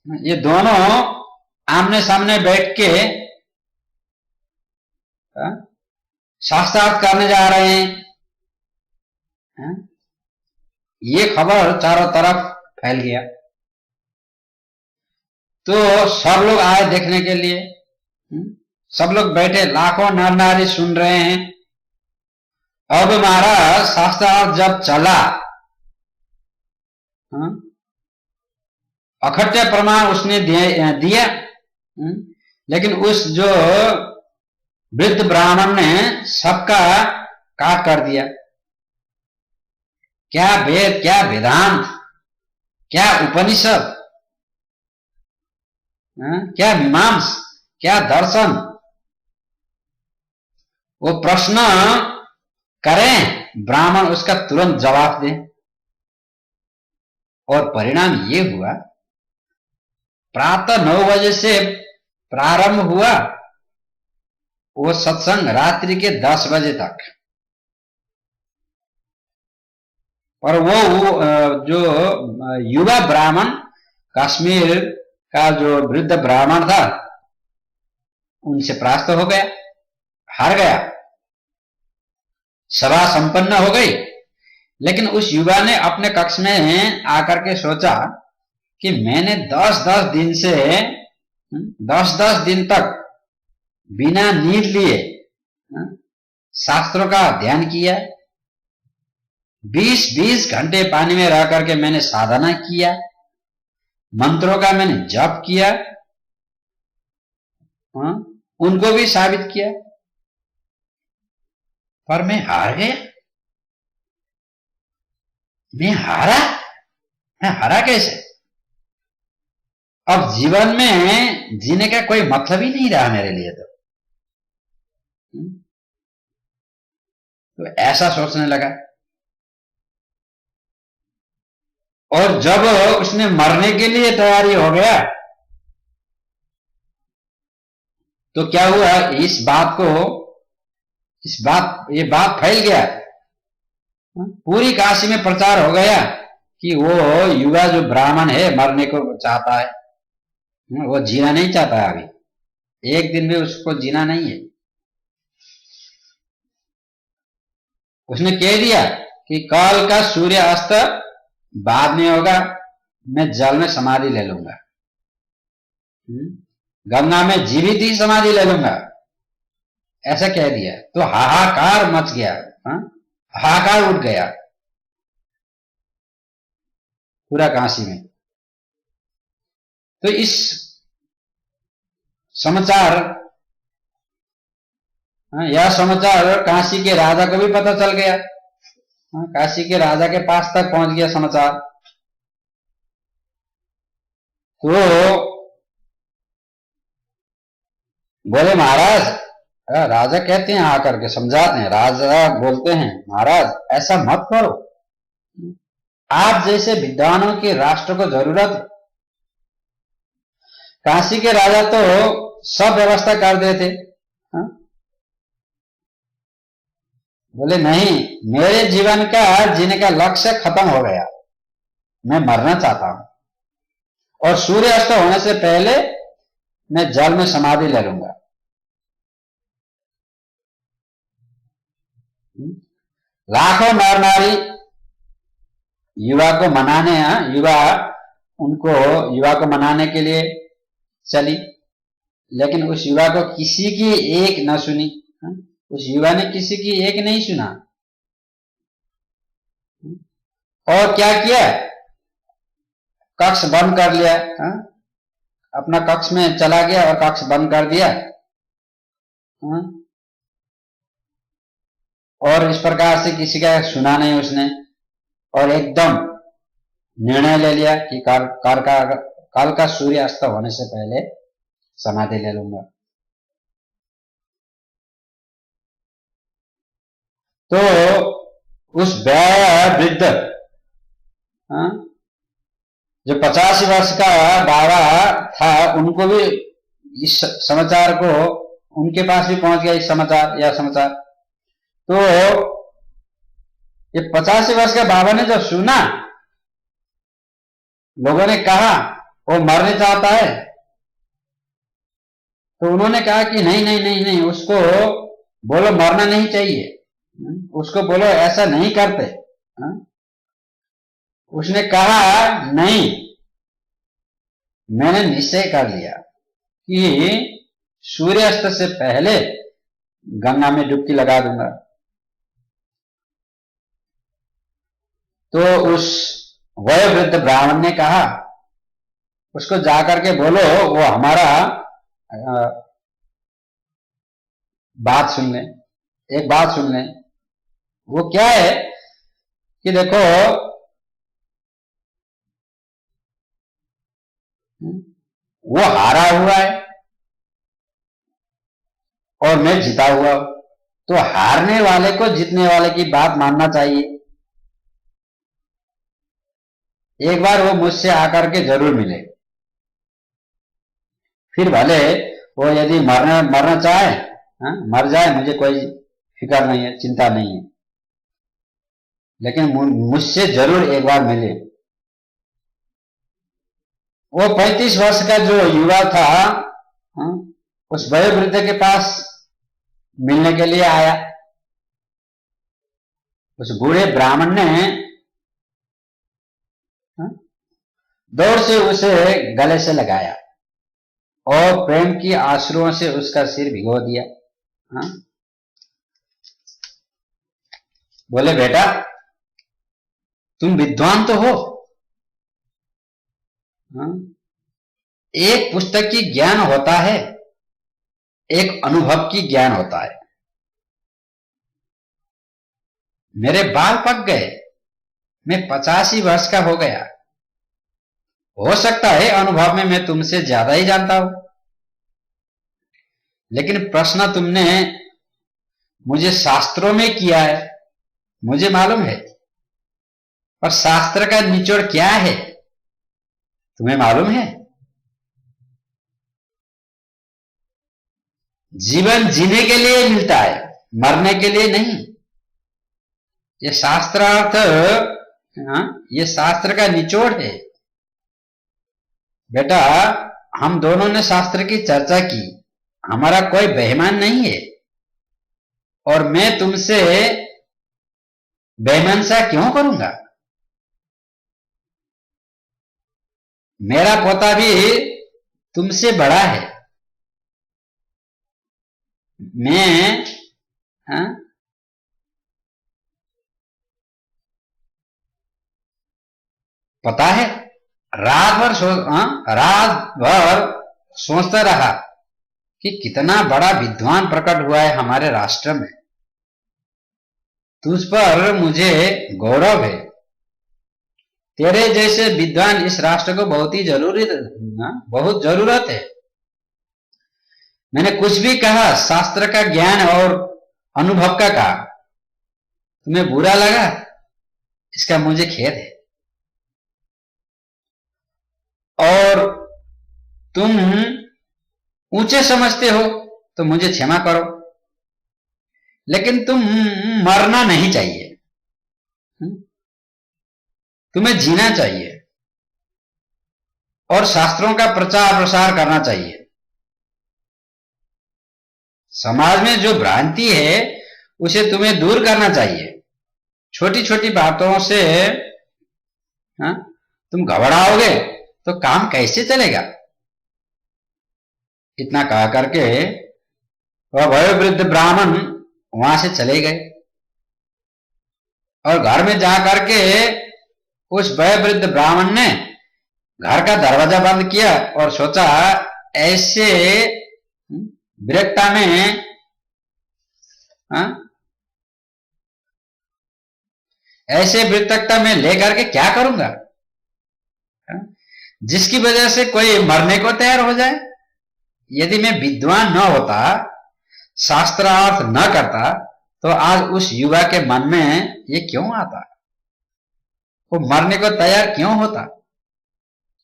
ये दोनों आमने सामने बैठ के शास्त्रार्थ करने जा रहे हैं। ये खबर चारों तरफ फैल गया। तो सब लोग आए देखने के लिए। सब लोग बैठे, लाखों नर नारी सुन रहे हैं। अब महाराज शास्त्रार्थ जब चला, अखट्य प्रमाण उसने दिया, लेकिन उस जो वृद्ध ब्राह्मण ने सबका काट कर दिया। क्या वेद, क्या वेदांत, क्या उपनिषद, क्या मीमांस, क्या दर्शन, वो प्रश्न करें, ब्राह्मण उसका तुरंत जवाब दे। और परिणाम ये हुआ, प्रातः 9 बजे से प्रारंभ हुआ वो सत्संग रात्रि के 10 बजे तक। और वो जो युवा ब्राह्मण, कश्मीर का जो वृद्ध ब्राह्मण था, उनसे परास्त हो गया, हार गया, सभा संपन्न हो गई। लेकिन उस युवा ने अपने कक्ष में आकर के सोचा कि मैंने 10-10 दिन से 10-10 दिन तक बिना नींद लिए शास्त्रों का अध्ययन किया, 20-20 घंटे पानी में रह करके मैंने साधना किया, मंत्रों का मैंने जप किया, उनको भी साबित किया, पर मैं हार गया। मैं हारा कैसे? अब जीवन में जीने का कोई मतलब ही नहीं रहा मेरे लिए। तो ऐसा सोचने लगा। और जब उसने मरने के लिए तैयारी हो गया, तो क्या हुआ, ये बात फैल गया, पूरी काशी में प्रचार हो गया कि वो युवा जो ब्राह्मण है मरने को चाहता है, वो जीना नहीं चाहता है, अभी एक दिन भी उसको जीना नहीं है। उसने कह दिया कि कल का सूर्य अस्त बाद में होगा, मैं जल में समाधि ले लूंगा, गंगा में जीवित ही समाधि ले लूंगा, ऐसा कह दिया। तो हाहाकार मच गया, हाहाकार उठ गया पूरा काशी में। तो इस समाचार, यह समाचार काशी के राजा को भी पता चल गया, काशी के राजा के पास तक पहुंच गया समाचार। तो बोले महाराज, राजा कहते हैं आकर के समझाते हैं, राजा बोलते हैं महाराज ऐसा मत करो, आप जैसे विद्वानों के राष्ट्र को जरूरत है। काशी के राजा तो सब व्यवस्था कर देते, बोले नहीं, मेरे जीवन का जीने का लक्ष्य खत्म हो गया, मैं मरना चाहता हूं और सूर्यास्त होने से पहले मैं जल में समाधि ले लूंगा। लाखों नर नारी युवा को मनाने के लिए चली, लेकिन उस युवा को किसी की एक न सुनी, उस युवा ने किसी की एक नहीं सुना। और क्या किया, कक्ष बंद कर लिया, अपना कक्ष में चला गया और कक्ष बंद कर दिया। और इस प्रकार से किसी का सुना नहीं उसने, और एकदम निर्णय ले लिया कि कल का सूर्य अस्त होने से पहले समाधि ले लूंगा। तो उस वृद्ध जो 85 वर्ष का बाबा था, उनको भी इस समाचार को, उनके पास भी पहुंच गया यह समाचार। तो ये 85 वर्ष का बाबा ने जब सुना, लोगों ने कहा वो मरने चाहता है, तो उन्होंने कहा कि नहीं, उसको बोलो मरना नहीं चाहिए, उसको बोलो ऐसा नहीं करते। उसने कहा नहीं, मैंने निश्चय कर लिया कि सूर्यास्त से पहले गंगा में डुबकी लगा दूंगा। तो उस वयोवृद्ध ब्राह्मण ने कहा, उसको जाकर के बोलो वो हमारा बात सुन ले, एक बात सुन ले। वो क्या है कि देखो, वो हारा हुआ है और मैं जीता हुआ हूं, तो हारने वाले को जीतने वाले की बात मानना चाहिए। एक बार वो मुझसे आकर के जरूर मिले, फिर भले वो यदि मरना चाहे, मर जाए, मुझे कोई फिक्र नहीं है, चिंता नहीं है, लेकिन मुझसे जरूर एक बार मिले। वो 35 वर्ष का जो युवा था, उस वयोवृद्ध के पास मिलने के लिए आया। उस बूढ़े ब्राह्मण ने दौड़ से उसे गले से लगाया और प्रेम की आंसुओं से उसका सिर भिगो दिया। बोले, बेटा तुम विद्वान तो हो, एक पुस्तक की ज्ञान होता है, एक अनुभव की ज्ञान होता है। मेरे बाल पक गए, मैं 85 वर्ष का हो गया, हो सकता है अनुभव में मैं तुमसे ज्यादा ही जानता हूं, लेकिन प्रश्न तुमने मुझे शास्त्रों में किया है, मुझे मालूम है, पर शास्त्र का निचोड़ क्या है तुम्हें मालूम है? जीवन जीने के लिए मिलता है, मरने के लिए नहीं। ये शास्त्रार्थ, ये शास्त्र का निचोड़ है। बेटा, हम दोनों ने शास्त्र की चर्चा की, हमारा कोई बेईमान नहीं है, और मैं तुमसे बेईमानसा क्यों करूंगा? मेरा पोता भी तुमसे बड़ा है, मैं पता है रात भर सोचता रहा कि कितना बड़ा विद्वान प्रकट हुआ है हमारे राष्ट्र में। तुझ पर मुझे गौरव है, तेरे जैसे विद्वान इस राष्ट्र को बहुत जरूरत है। मैंने कुछ भी कहा, शास्त्र का ज्ञान और अनुभव का कहा, तुम्हें बुरा लगा, इसका मुझे खेद है, और तुम ऊंचे समझते हो तो मुझे क्षमा करो, लेकिन तुम मरना नहीं चाहिए, तुम्हें जीना चाहिए और शास्त्रों का प्रचार प्रसार करना चाहिए। समाज में जो भ्रांति है उसे तुम्हें दूर करना चाहिए। छोटी छोटी बातों से तुम घबराओगे तो काम कैसे चलेगा? इतना कहा करके वह वयोवृद्ध ब्राह्मण वहां से चले गए, और घर में जाकर के उस वयोवृद्ध ब्राह्मण ने घर का दरवाजा बंद किया और सोचा, ऐसे विरक्ता में ऐसे विरक्ता में लेकर के क्या करूंगा, जिसकी वजह से कोई मरने को तैयार हो जाए। यदि मैं विद्वान न होता, शास्त्रार्थ न करता, तो आज उस युवा के मन में ये क्यों आता, वो मरने को तैयार क्यों होता?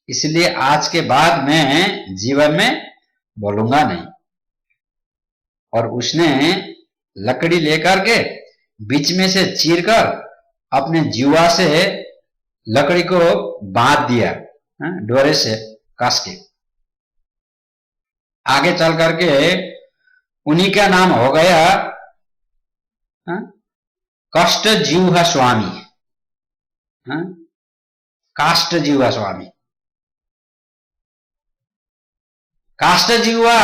इसलिए आज के बाद मैं जीवन में बोलूंगा नहीं। और उसने लकड़ी लेकर के बीच में से चीरकर अपने जीवा से लकड़ी को बांध दिया, डोरे से कस के। आगे चल करके उन्हीं का नाम हो गया कष्ट जीवा स्वामी, काष्ट जीवा स्वामी। काष्ट जीवा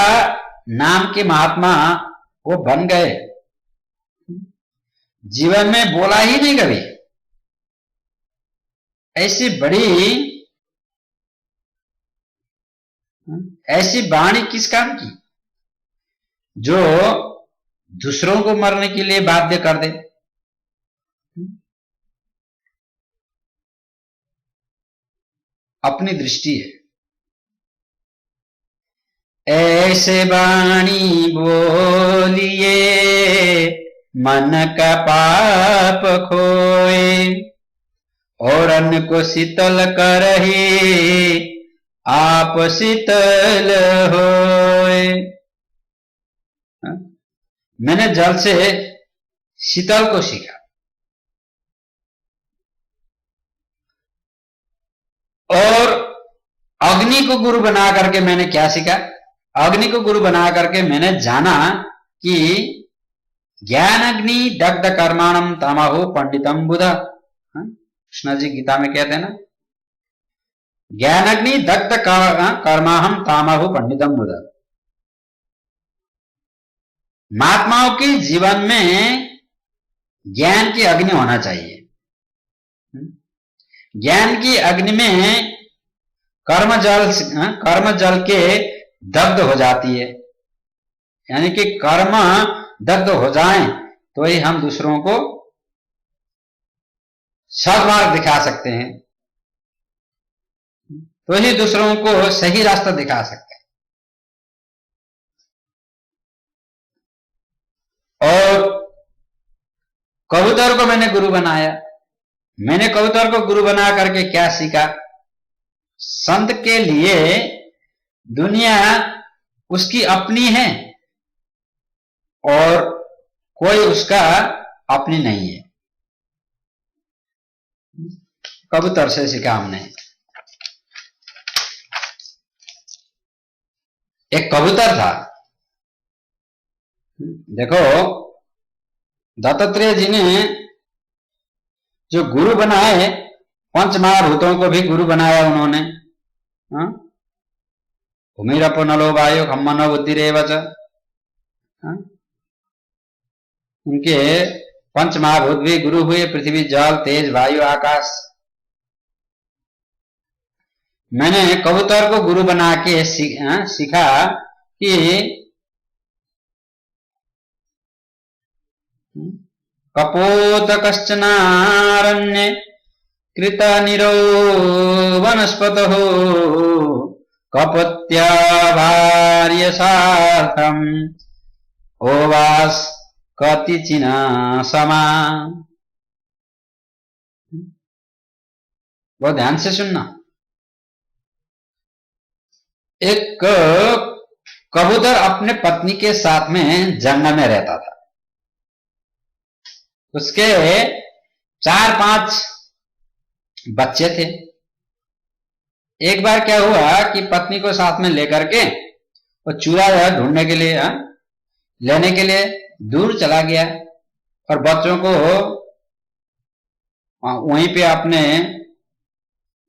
नाम के महात्मा वो बन गए, जीवन में बोला ही नहीं कभी। ऐसी बड़ी ऐसी वाणी किस काम की जो दूसरों को मरने के लिए बाध्य कर दे। अपनी दृष्टि है। ऐसे वाणी बोलिए मन का पाप खोए, और अन्न को शीतल करही आप शीतल होए। मैंने जल से शीतल को सीखा, और अग्नि को गुरु बना करके मैंने क्या सीखा? अग्नि को गुरु बना करके मैंने जाना कि ज्ञान अग्नि दग्ध कर्माणम तमहो पंडितम बुध। कृष्ण जी गीता में कहते हैं ना, ज्ञान अग्नि दग्ध कर्माहम तामहो पंडितम बुध। महात्माओं के जीवन में ज्ञान की अग्नि होना चाहिए। ज्ञान की अग्नि में कर्म जल के दग्ध हो जाती है, यानी कि कर्म दग्ध हो जाएं तो ही हम दूसरों को सद्मार्ग दिखा सकते हैं, तो ही दूसरों को सही रास्ता दिखा सकते हैं। और कबूतर को मैंने गुरु बनाया। मैंने कबूतर को गुरु बना करके क्या सीखा? संत के लिए दुनिया उसकी अपनी है और कोई उसका अपनी नहीं है। कबूतर से सीखा हमने। एक कबूतर था, देखो दत्तात्रेय जी ने जो गुरु बनाए, पंच महाभूतों को भी गुरु बनाया उन्होंने। भूमिरपो नलो वायु खम्म न बुद्धि रेवच। उनके पंच महाभूत भी गुरु हुए, पृथ्वी जल तेज वायु आकाश। मैंने कबूतर को गुरु बना के सीखा कि कपोत कश्चनारण्ये कृत निरो वनस्पतः कपत्या भार्य सार्थम ओवास कतिचिना समा। बहुत ध्यान से सुनना। एक कबूतर अपने पत्नी के साथ में जंगल में रहता था। उसके 4-5 बच्चे थे। एक बार क्या हुआ कि पत्नी को साथ में लेकर के वो चूरा ढूंढने के लिए लेने के लिए दूर चला गया, और बच्चों को वहीं पे अपने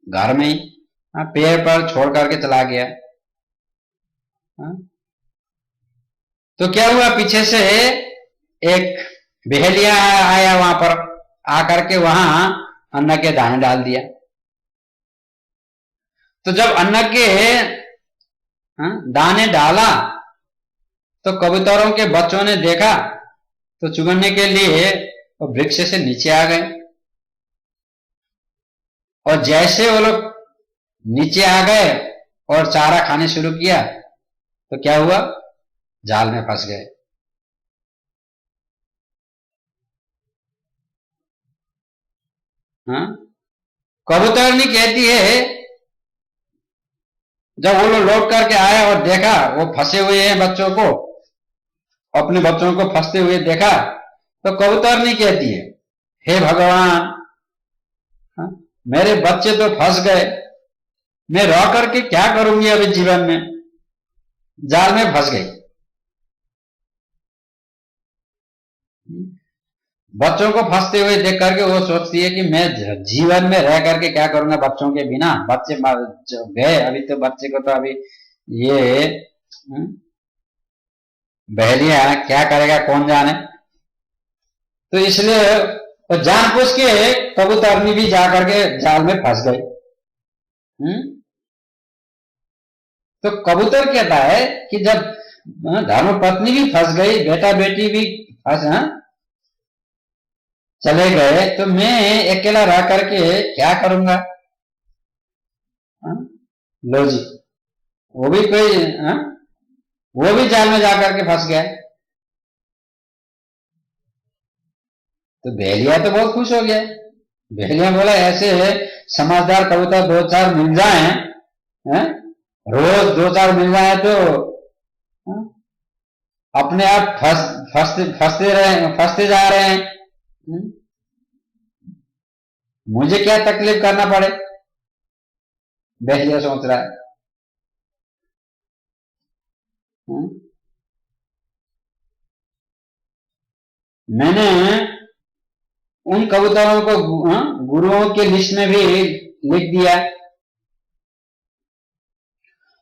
घर में ही पेड़ पर छोड़ करके चला गया। तो क्या हुआ, पीछे से एक बहेलिया आया, वहां पर आकर के वहां अन्न के दाने डाल दिया। तो जब अन्न के दाने डाला तो कबूतरों के बच्चों ने देखा, तो चुगने के लिए वो वृक्ष से नीचे आ गए। और जैसे वो लोग नीचे आ गए और चारा खाने शुरू किया, तो क्या हुआ, जाल में फंस गए। कबूतरनी कहती है, जब वो लोग लौट करके आया और देखा वो फंसे हुए हैं बच्चों को, अपने बच्चों को फंसते हुए देखा, तो कबूतरनी कहती है, हे भगवान, मेरे बच्चे तो फंस गए, मैं रह करके क्या करूंगी अभी जीवन में, जाल में फंस गई। बच्चों को फंसते हुए देख करके वो सोचती है कि मैं जीवन में रह करके क्या करूंगा बच्चों के बिना, बच्चे गए, अभी तो बच्चे को तो अभी ये बहेलिया क्या करेगा कौन जाने। तो इसलिए तो जानबूझ के कबूतरनी भी जाकर के जाल में फंस गई। तो कबूतर कहता है कि जब धर्म पत्नी भी फंस गई, बेटा बेटी भी फंस चले गए, तो मैं अकेला रह करके क्या करूंगा। लो जी, वो भी कोई वो भी जाल में जाकर के फंस गया। तो बहेलिया तो बहुत खुश हो गया। बहेलिया बोला ऐसे समझदार कबूतर दो चार मिल जाए, रोज दो चार मिल जाए तो अपने आप फंसते जा रहे हैं, मुझे क्या तकलीफ करना पड़े। बहेलिया सोच रहा है। मैंने उन कबूतरों को गुरुओं के लिस्ट में भी लिख दिया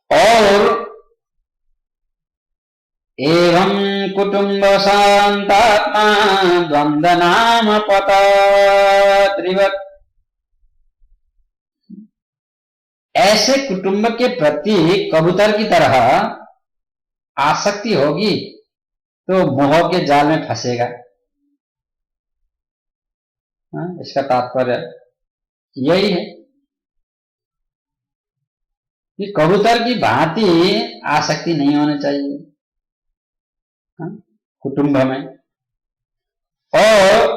और एवं कुटुंब शांतात्मा द्वंद्व नाम पतात्रिवत्, ऐसे कुटुंब के प्रति कबूतर की तरह आसक्ति होगी तो मोह के जाल में फंसेगा। इसका तात्पर्य यही है कि कबूतर की भांति आसक्ति नहीं होनी चाहिए कुटुंब में, और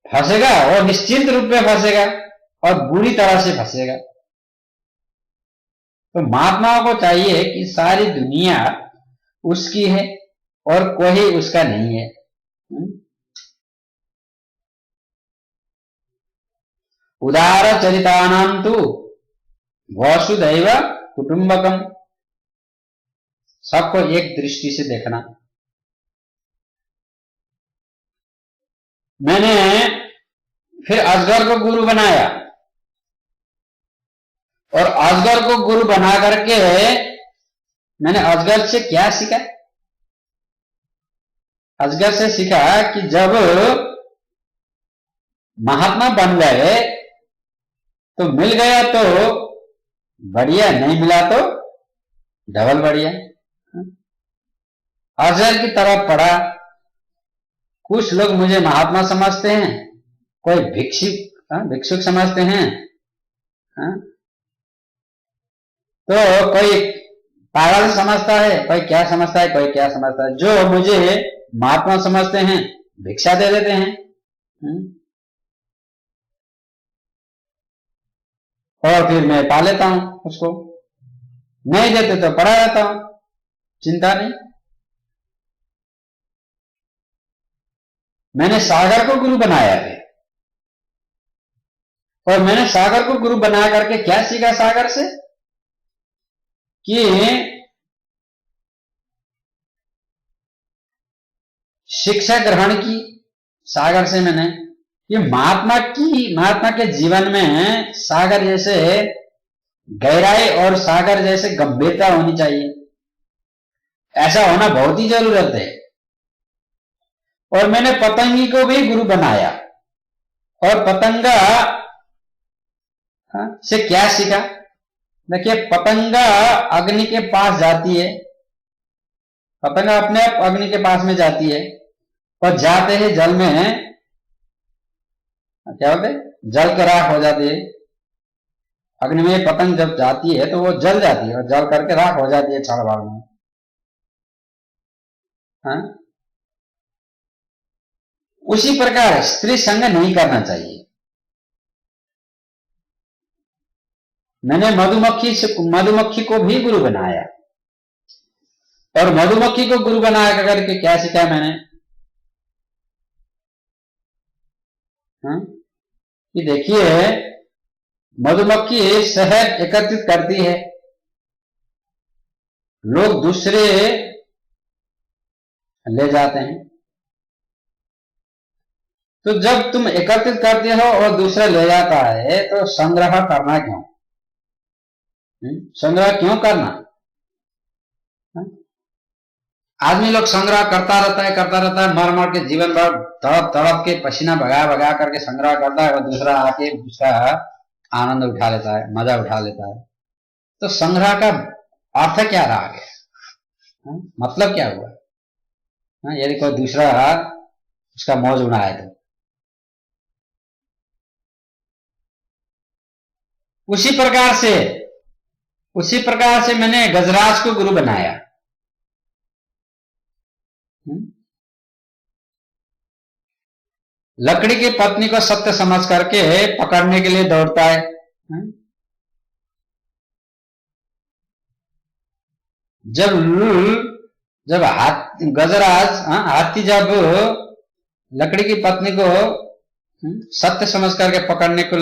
फंसेगा और निश्चिंत रूप में फंसेगा और बुरी तरह से फंसेगा। तो महात्माओं को चाहिए कि सारी दुनिया उसकी है और कोई उसका नहीं है। उदार चरितानां तु वसुधैव कुटुंबकम, सबको एक दृष्टि से देखना। मैंने फिर अजगर को गुरु बनाया और अजगर को गुरु बना करके मैंने अजगर से क्या सीखा। अजगर से सीखा कि जब महात्मा बन गए तो मिल गया तो बढ़िया, नहीं मिला तो डबल बढ़िया। अजगर की तरफ पढ़ा। कुछ लोग मुझे महात्मा समझते हैं, कोई भिक्षुक समझते हैं, तो कोई पागल समझता है, कोई क्या समझता है, कोई क्या समझता है। जो मुझे महात्मा समझते हैं भिक्षा दे देते हैं, और फिर मैं पा लेता हूं उसको, नहीं देते तो पढ़ा जाता हूं, चिंता नहीं। मैंने सागर को गुरु बनाया है और मैंने सागर को गुरु बना करके क्या सीखा सागर से कि शिक्षा ग्रहण की सागर से मैंने कि महात्मा के जीवन में सागर जैसे गहराई और सागर जैसे गंभीरता होनी चाहिए। ऐसा होना बहुत ही जरूरत है। और मैंने पतंगी को भी गुरु बनाया और पतंगा से क्या सीखा। देखिए, पतंगा अग्नि के पास जाती है, पतंगा अपने आप अग्नि के पास में जाती है और जाते ही जल में क्या होते, जल के राख हो जाती है। अग्नि में पतंग जब जाती है तो वो जल जाती है और जल करके राख हो जाती है क्षण भर में। उसी प्रकार स्त्री संग नहीं करना चाहिए। मैंने मधुमक्खी को भी गुरु बनाया और मधुमक्खी को गुरु बना करके क्या सीखा मैंने कि देखिए, मधुमक्खी शहद एकत्रित करती है, लोग दूसरे ले जाते हैं। तो जब तुम एकत्रित करते हो और दूसरा ले जाता है तो संग्रह करना क्यों? संग्रह क्यों करना? आदमी लोग संग्रह करता रहता है, मर मर के जीवन भर तड़प तड़प के पसीना भगा भगा करके संग्रह करता है, और दूसरा आके उसका आनंद उठा लेता है, मजा उठा लेता है। तो संग्रह का अर्थ क्या रहा गया, मतलब क्या हुआ? यदि कोई दूसरा उसका मौज उड़ाए तो उसी प्रकार से मैंने गजराज को गुरु बनाया। लकड़ी की पत्नी को सत्य समझ करके पकड़ने के लिए दौड़ता है। जब गजराज हाथी जब लकड़ी की पत्नी को सत्य समझ करके पकड़ने को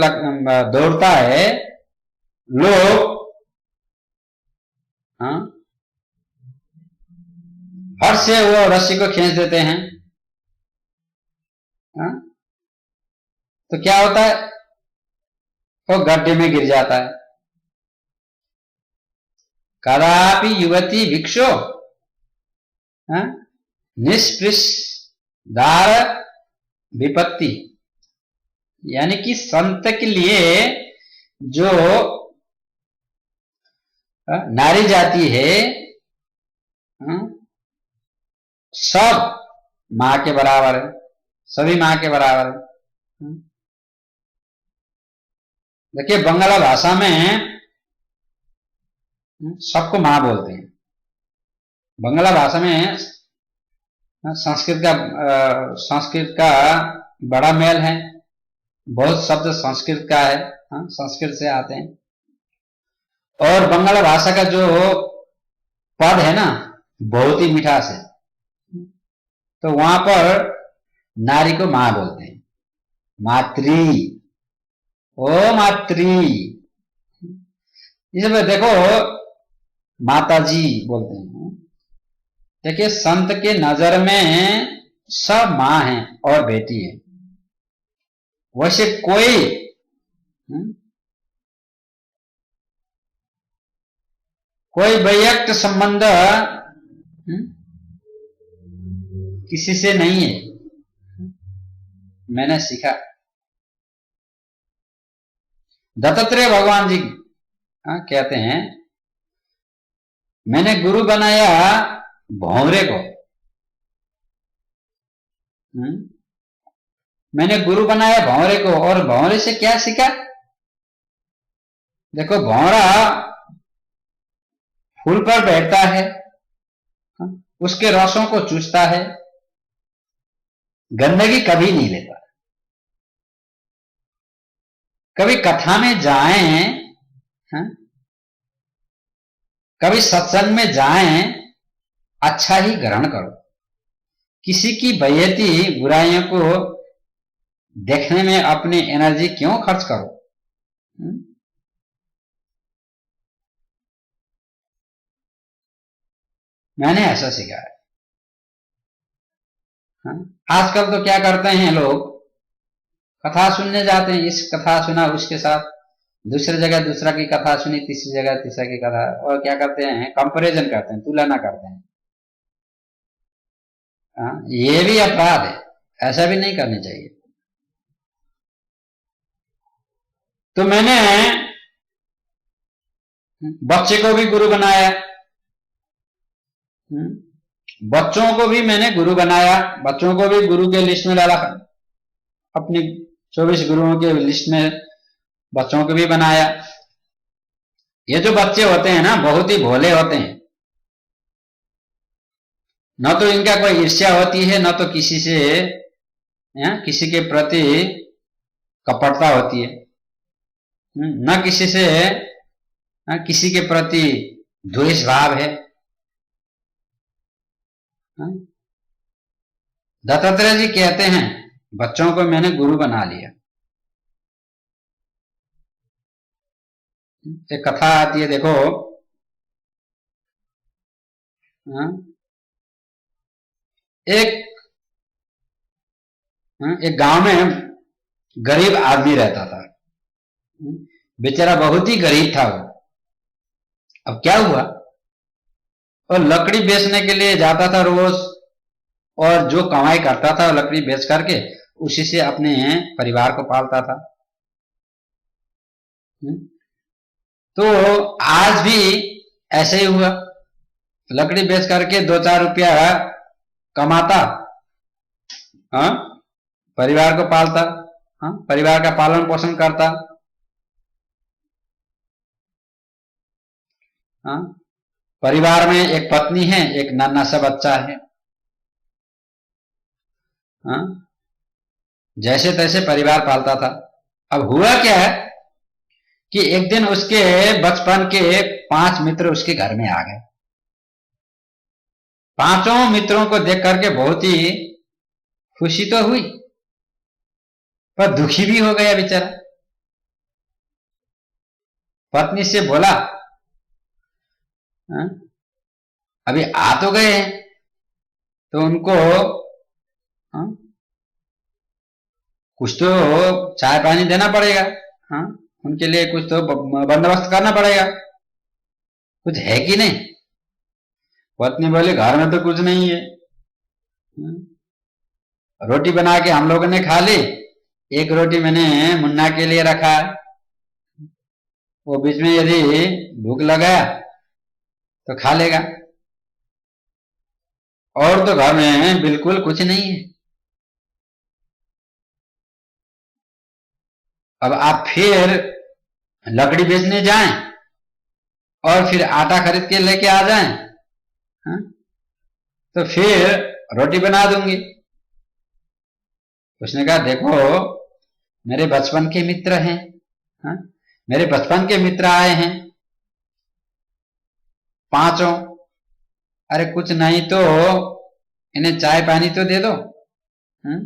दौड़ता है, लोग हर से वो रस्सी को खींच देते हैं। तो क्या होता है? वो गड्ढे में गिर जाता है। कदापि युवती भिक्षो निष्पृष्दार विपत्ति, यानी कि संत के लिए जो नारी जाति है सब मां के बराबर है, सभी मां के बराबर है। देखिए बंगला भाषा में सबको मां बोलते हैं। बंगला भाषा में संस्कृत का बड़ा मेल है, बहुत शब्द संस्कृत का है, संस्कृत से आते हैं। और बंगला भाषा का जो पद है ना, बहुत ही मिठास है, तो वहां पर नारी को मां बोलते हैं, मातृ, ओ मातृ। इसमें देखो माताजी बोलते हैं। देखिए संत के नजर में सब मां है और बेटी है। वैसे कोई वैयक्त संबंध किसी से नहीं है, मैंने सीखा। दत्तात्रेय भगवान जी कहते हैं, मैंने गुरु बनाया भौंरे को। मैंने गुरु बनाया भौंरे को, और भौंरे से क्या सीखा? देखो भौंरा फूल पर बैठता है, उसके रसों को चूसता है, गंदगी कभी नहीं लेता। कभी कथा में जाएं, कभी सत्संग में जाएं, अच्छा ही ग्रहण करो। किसी की बेइज्जती बुराइयों को देखने में अपनी एनर्जी क्यों खर्च करो? मैंने ऐसा सीखा है। आजकल तो क्या करते हैं लोग, कथा सुनने जाते हैं, इस कथा सुना उसके साथ, दूसरी जगह दूसरा की कथा सुनी, तीसरी जगह तीसरा की कथा, और क्या करते हैं, कंपैरिजन करते हैं, तुलना करते हैं। ये भी अपराध है, ऐसा भी नहीं करनी चाहिए। तो मैंने बच्चे को भी गुरु बनाया, बच्चों को भी मैंने गुरु बनाया, बच्चों को भी गुरु के लिस्ट में डाला, अपनी 24 गुरुओं के लिस्ट में बच्चों को भी बनाया। ये जो बच्चे होते हैं ना, बहुत ही भोले होते हैं, न तो इनका कोई ईर्ष्या होती है, न तो किसी से किसी के प्रति कपटता होती है, न किसी से किसी के प्रति द्वेष भाव है। दत्तात्रेय जी कहते हैं, बच्चों को मैंने गुरु बना लिया। एक कथा आती है, देखो एक गांव में गरीब आदमी रहता था। बेचारा बहुत ही गरीब था वो। अब क्या हुआ, और लकड़ी बेचने के लिए जाता था रोज, और जो कमाई करता था लकड़ी बेच करके उसी से अपने परिवार को पालता था। तो आज भी ऐसे ही हुआ, लकड़ी बेच करके 2-4 रुपया कमाता, हाँ, परिवार को पालता, हाँ, परिवार का पालन पोषण करता, हाँ, परिवार में एक पत्नी है, एक नन्हा सा बच्चा है, हाँ, जैसे तैसे परिवार पालता था। अब हुआ क्या है कि एक दिन उसके बचपन के 5 मित्र उसके घर में आ गए। 5 मित्रों को देख करके बहुत ही खुशी तो हुई, पर दुखी भी हो गया बेचारा। पत्नी से बोला, हाँ, अभी आ तो गए हैं तो उनको, हाँ, कुछ तो चाय पानी देना पड़ेगा, हाँ, उनके लिए कुछ तो बंदोबस्त करना पड़ेगा, कुछ है कि नहीं। पत्नी बोली, घर में तो कुछ नहीं है, रोटी बना के हम लोगों ने खा ली, एक रोटी मैंने मुन्ना के लिए रखा है, वो बीच में यदि भूख लगा तो खा लेगा, और तो घर में बिल्कुल कुछ नहीं है। अब आप फिर लकड़ी बेचने जाएं और फिर आटा खरीद के लेके आ जाएं, हाँ? तो फिर रोटी बना दूंगी। उसने कहा, देखो मेरे बचपन के मित्र हैं, हाँ? मेरे बचपन के मित्र आए हैं 5, अरे कुछ नहीं तो इन्हें चाय पानी तो दे दो, हाँ?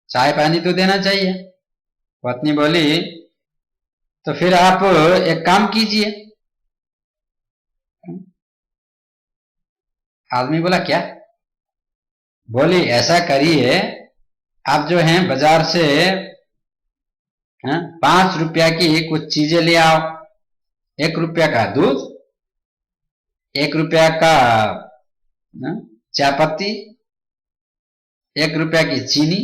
चाय पानी तो देना चाहिए। पत्नी बोली, तो फिर आप एक काम कीजिए। आदमी बोला, क्या? बोली, ऐसा करिए, आप जो हैं बाजार से 5 रुपया की कुछ चीजें ले आओ। 1 रुपया का दूध, 1 रुपया का चाय पत्ती, 1 रुपया की चीनी,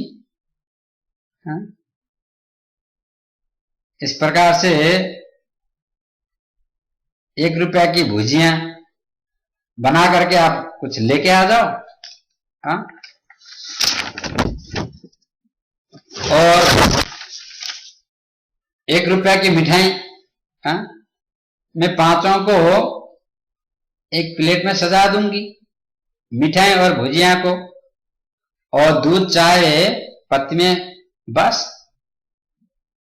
हाँ? इस प्रकार से 1 रुपया की भुजिया बना करके आप कुछ लेके आ जाओ, हाँ? और 1 रुपया की मिठाई, हाँ? मैं 5 को एक प्लेट में सजा दूंगी, मिठाई और भुजिया को, और दूध चाय पत्ती में, बस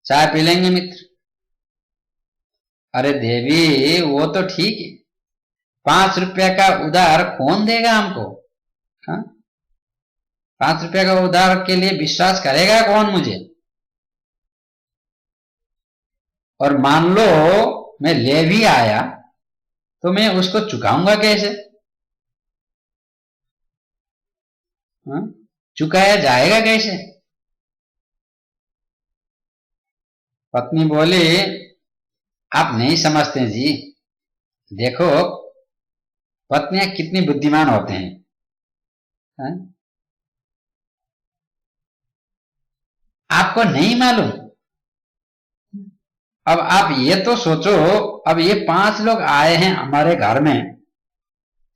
चाय पी लेंगे मित्र। अरे देवी, वो तो ठीक है, 5 रुपया का उधार कौन देगा हमको, हाँ? 5 रुपया का उधार के लिए विश्वास करेगा कौन मुझे? और मान लो मैं ले भी आया तो मैं उसको चुकाऊंगा कैसे, हाँ? चुकाया जाएगा कैसे? पत्नी बोली, आप नहीं समझते जी, देखो पत्नियां कितनी बुद्धिमान होते हैं, हाँ? आपको नहीं मालूम। अब आप ये तो सोचो, अब ये 5 लोग आए हैं हमारे घर में,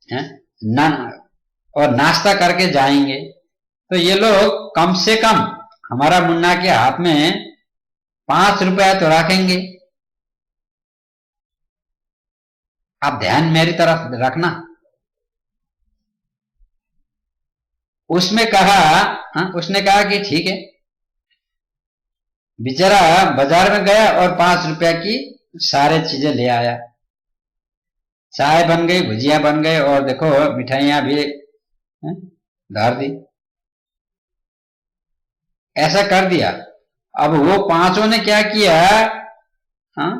हैं? ना, और नाश्ता करके जाएंगे, तो ये लोग कम से कम हमारा मुन्ना के हाथ में 5 रुपया तो रखेंगे। आप ध्यान मेरी तरफ रखना। उसमें कहा, हाँ, उसने कहा कि ठीक है। बेचारा बाजार में गया और 5 रुपया की सारे चीजें ले आया, चाय बन गई, भुजिया बन गए, और देखो मिठाइयां भी धर दी, ऐसा कर दिया। अब वो 5 ने क्या किया, हाँ?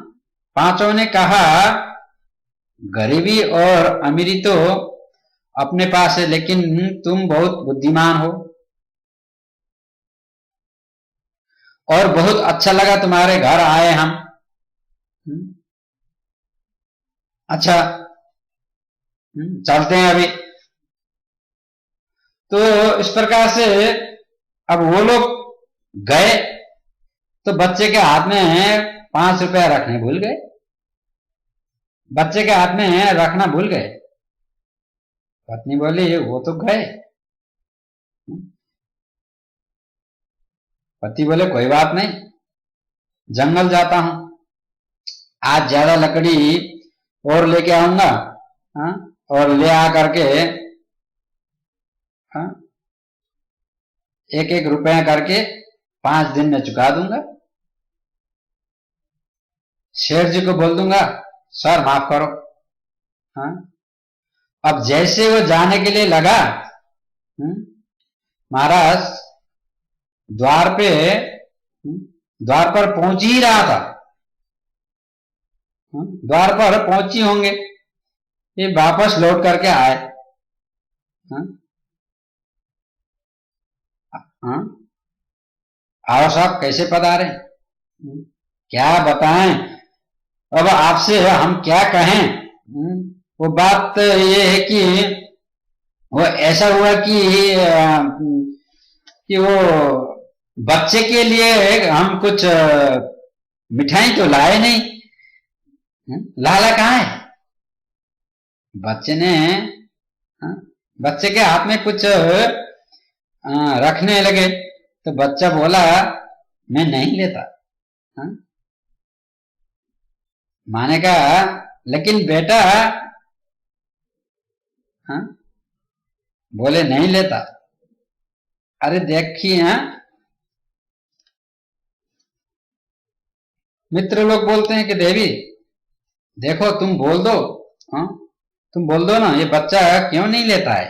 5 ने कहा, गरीबी और अमीरी तो अपने पास है, लेकिन तुम बहुत बुद्धिमान हो, और बहुत अच्छा लगा तुम्हारे घर आए हम। अच्छा, चलते हैं अभी। तो इस प्रकार से अब वो लोग गए तो बच्चे के हाथ में 5 रुपया रखने भूल गए, बच्चे के हाथ में रखना भूल गए। पत्नी बोली वो तो गए। पति बोले कोई बात नहीं, जंगल जाता हूं, आज ज्यादा लकड़ी और लेके आऊंगा, और ले आ करके एक एक रुपया करके 5 दिन में चुका दूंगा। शेठ जी को बोल दूंगा सर माफ करो। अब जैसे वो जाने के लिए लगा, महाराज द्वार पर पहुंच ही रहा था, द्वार पर पहुंची होंगे, ये वापस लौट करके आए। आओ साहब कैसे पधारे, क्या बताएं, अब आपसे हम क्या कहें। वो बात ये है कि वो ऐसा हुआ कि वो बच्चे के लिए हम कुछ मिठाई तो लाए नहीं। लाला कहाँ है? बच्चे के हाथ में कुछ रखने लगे तो बच्चा बोला मैं नहीं लेता। माँ ने कहा लेकिन बेटा, बोले नहीं लेता। अरे देखिए, मित्र लोग बोलते हैं कि देवी देखो तुम बोल दो, तुम बोल दो ना ये बच्चा क्यों नहीं लेता है।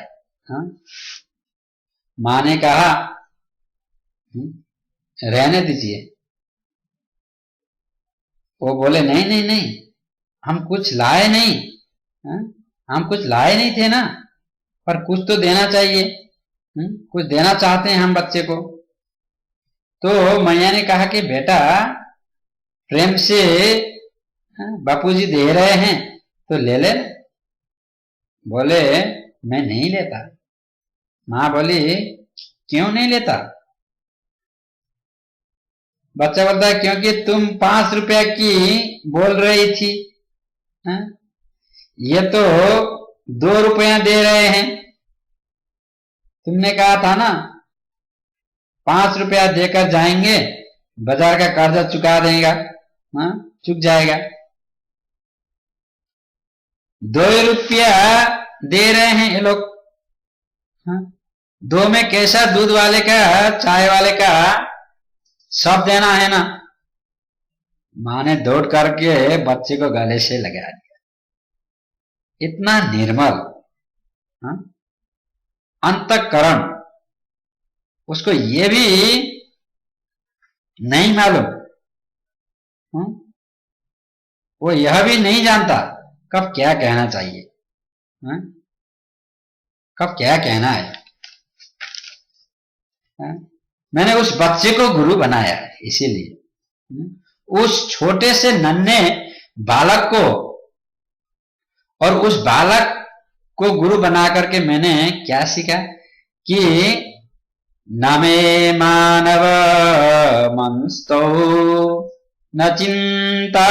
माँ ने कहा रहने दीजिए। वो बोले नहीं नहीं नहीं, हम कुछ लाए नहीं, हम कुछ लाए नहीं थे ना, पर कुछ तो देना चाहिए, कुछ देना चाहते हैं हम बच्चे को। तो मैया ने कहा कि बेटा प्रेम से बापूजी दे रहे हैं तो ले ले। बोले मैं नहीं लेता। माँ बोली क्यों नहीं लेता? बच्चा बोलता है क्योंकि तुम 5 रुपया की बोल रही थी, ये तो 2 रुपया दे रहे हैं। तुमने कहा था ना 5 रुपया देकर जाएंगे, बाजार का कर्जा चुका देगा, चुक जाएगा। 2 रुपया दे रहे हैं ये लोग। 2 में कैसा दूध वाले का चाय वाले का सब देना है ना। माँ ने दौड़ करके बच्चे को गले से लगा दिया। इतना निर्मल अंतःकरण, उसको ये भी नहीं मालूम, वो यह भी नहीं जानता कब क्या कहना चाहिए, कब क्या कहना है। मैंने उस बच्चे को गुरु बनाया, इसीलिए उस छोटे से नन्हे बालक को, और उस बालक को गुरु बना करके मैंने क्या सीखा कि न मे मानव मंस्तो न चिंता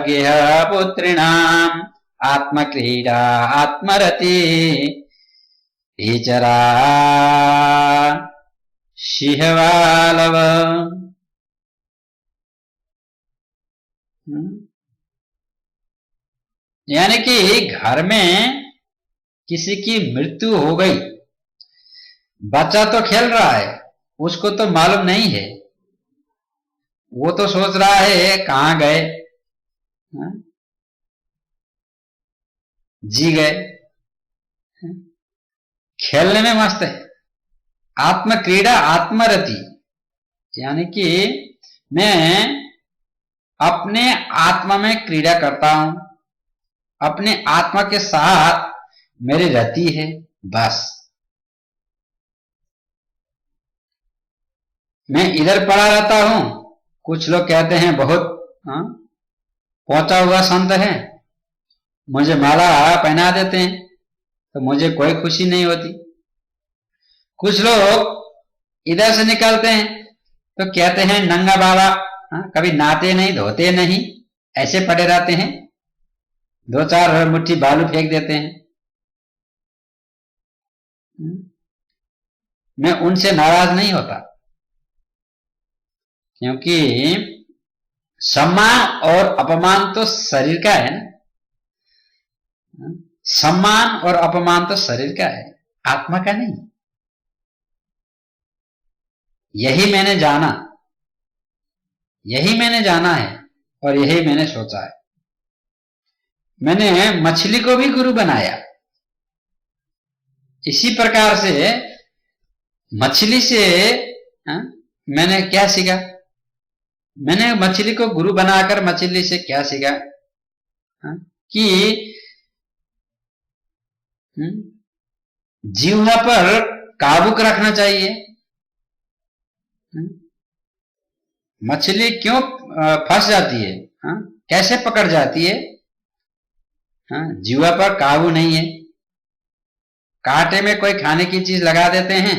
गेह पुत्रिणाम आत्मक्रीडा आत्मरति टीचरा शिहवालव। यानी कि घर में किसी की मृत्यु हो गई, बच्चा तो खेल रहा है, उसको तो मालूम नहीं है, वो तो सोच रहा है कहां गए, जी गए, खेलने में मस्त है। आत्म क्रीड़ा आत्मरति, यानी कि मैं अपने आत्मा में क्रीड़ा करता हूं, अपने आत्मा के साथ मेरी रति है, बस मैं इधर पड़ा रहता हूं। कुछ लोग कहते हैं बहुत पहुंचा हुआ संत है, मुझे माला पहना देते हैं तो मुझे कोई खुशी नहीं होती। कुछ लोग इधर से निकलते हैं तो कहते हैं नंगा बाबा, कभी नहाते नहीं धोते नहीं, ऐसे पड़े रहते हैं, 2-4 मुट्ठी बालू फेंक देते हैं। मैं उनसे नाराज नहीं होता, क्योंकि सम्मान और अपमान तो शरीर का है ना। सम्मान और अपमान तो शरीर का है, आत्मा का नहीं। यही मैंने जाना, यही मैंने जाना है और यही मैंने सोचा है। मैंने मछली को भी गुरु बनाया। इसी प्रकार से मछली से मैंने क्या सीखा? मैंने मछली को गुरु बनाकर मछली से क्या सीखा? कि जीवा पर काबू रखना चाहिए। मछली क्यों फंस जाती है, कैसे पकड़ जाती है? जीवा पर काबू नहीं है। कांटे में कोई खाने की चीज लगा देते हैं,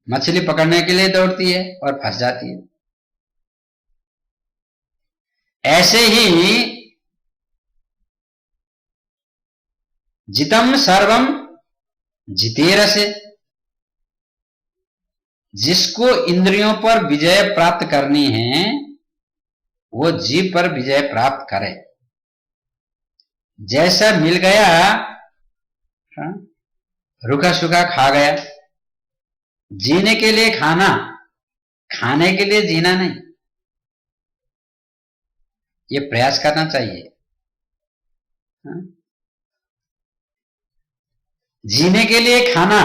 मछली पकड़ने के लिए दौड़ती है और फंस जाती है। ऐसे ही जितम सर्वम जितेरसे, जिसको इंद्रियों पर विजय प्राप्त करनी है वो जीव पर विजय प्राप्त करे। जैसा मिल गया रूखा सूखा खा गया। जीने के लिए खाना, खाने के लिए जीना नहीं। ये प्रयास करना चाहिए। जीने के लिए खाना,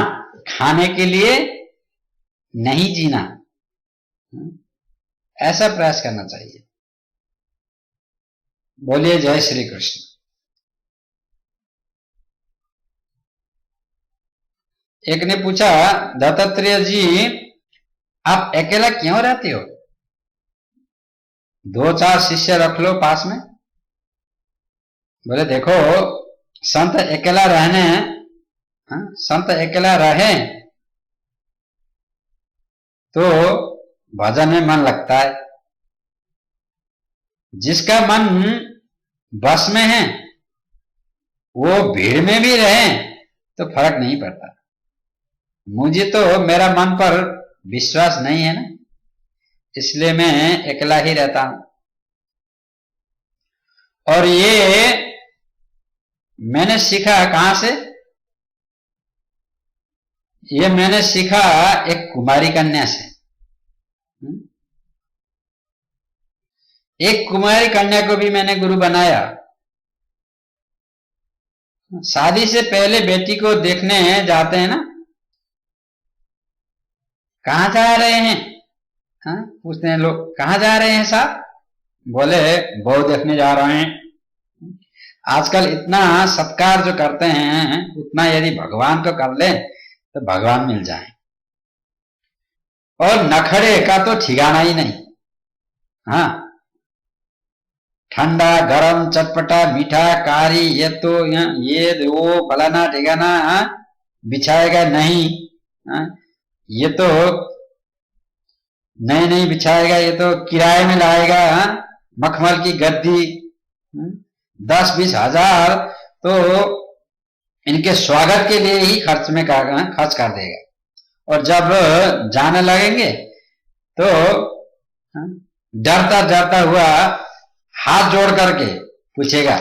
खाने के लिए नहीं जीना, ऐसा प्रयास करना चाहिए। बोलिए जय श्री कृष्ण। एक ने पूछा, दत्तात्रेय जी आप अकेला क्यों रहते हो? 2-4 शिष्य रख लो पास में। बोले देखो, संत अकेला रहने, संत अकेला रहे तो भजन में मन लगता है। जिसका मन बस में है वो भीड़ में भी रहे तो फर्क नहीं पड़ता। मुझे तो मेरा मन पर विश्वास नहीं है ना, इसलिए मैं अकेला ही रहता हूं। और ये मैंने सीखा कहां से? ये मैंने सीखा एक कुमारी कन्या से। एक कुमारी कन्या को भी मैंने गुरु बनाया। शादी से पहले बेटी को देखने जाते हैं ना, कहां जा रहे हैं? पूछते हैं लोग, कहां जा रहे हैं साहब? बोले बहू देखने जा रहे हैं। आजकल इतना सत्कार जो करते हैं उतना यदि भगवान को कर ले तो भगवान मिल जाए। और नखरे का तो ठिकाना ही नहीं। ठंडा गरम चटपटा मीठा कारी, ये तो ये वो फलाना ठिकाना बिछाएगा नहीं। ये तो नहीं बिछाएगा, ये तो किराए में लाएगा। मखमल की गद्दी 10-20 हजार तो इनके स्वागत के लिए ही खर्च कर देगा। और जब जाने लगेंगे तो डरता डरता हुआ हाथ जोड़ करके पूछेगा,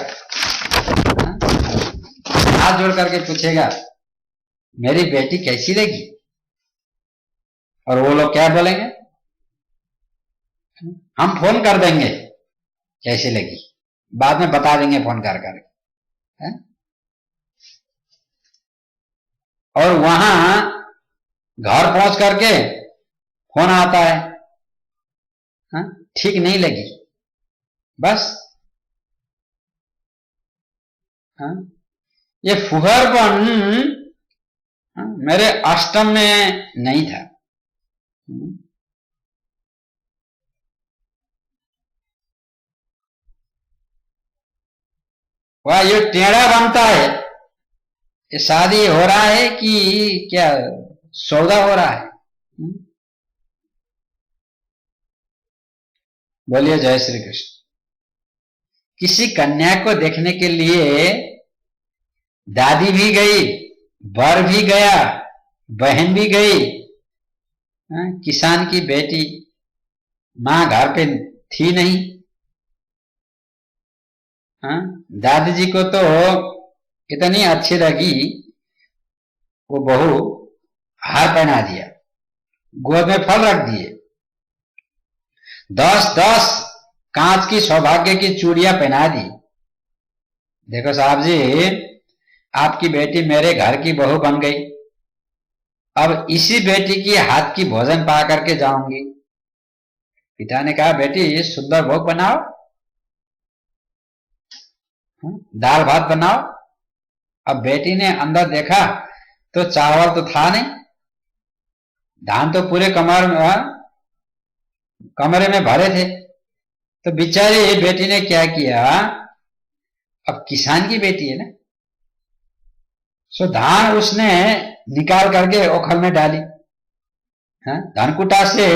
हाथ जोड़ करके पूछेगा मेरी बेटी कैसी लगी? और वो लोग क्या बोलेंगे? हम फोन कर देंगे कैसी लगी, बाद में बता देंगे फोन कर करके। और वहां घर पहुंच करके फोन आता है, ठीक नहीं लगी, बस। ये फुहरपन मेरे अष्टम में नहीं था। वह ये टेढ़ा बनता है, ये शादी हो रहा है कि क्या सौदा हो रहा है? बोलिए जय श्री कृष्ण। किसी कन्या को देखने के लिए दादी भी गई, वर भी गया, बहन भी गई, किसान की बेटी, मां घर पे थी नहीं। दादी जी को तो इतनी अच्छी लगी, वो बहू हार पहना दिया, गोद में फल रख दिए, 10-10 कांच की सौभाग्य की चूड़ियां पहना दी। देखो साहब जी, आपकी बेटी मेरे घर की बहू बन गई, अब इसी बेटी की हाथ की भोजन पा करके जाऊंगी। पिता ने कहा बेटी सुंदर भोग बनाओ, दाल भात बनाओ। अब बेटी ने अंदर देखा तो चावल तो था नहीं, धान तो पूरे कमरे में भरे थे। तो बेचारी बेटी ने क्या किया, अब किसान की बेटी है ना, सो धान उसने निकाल करके ओखल में डाली, धान कुटा से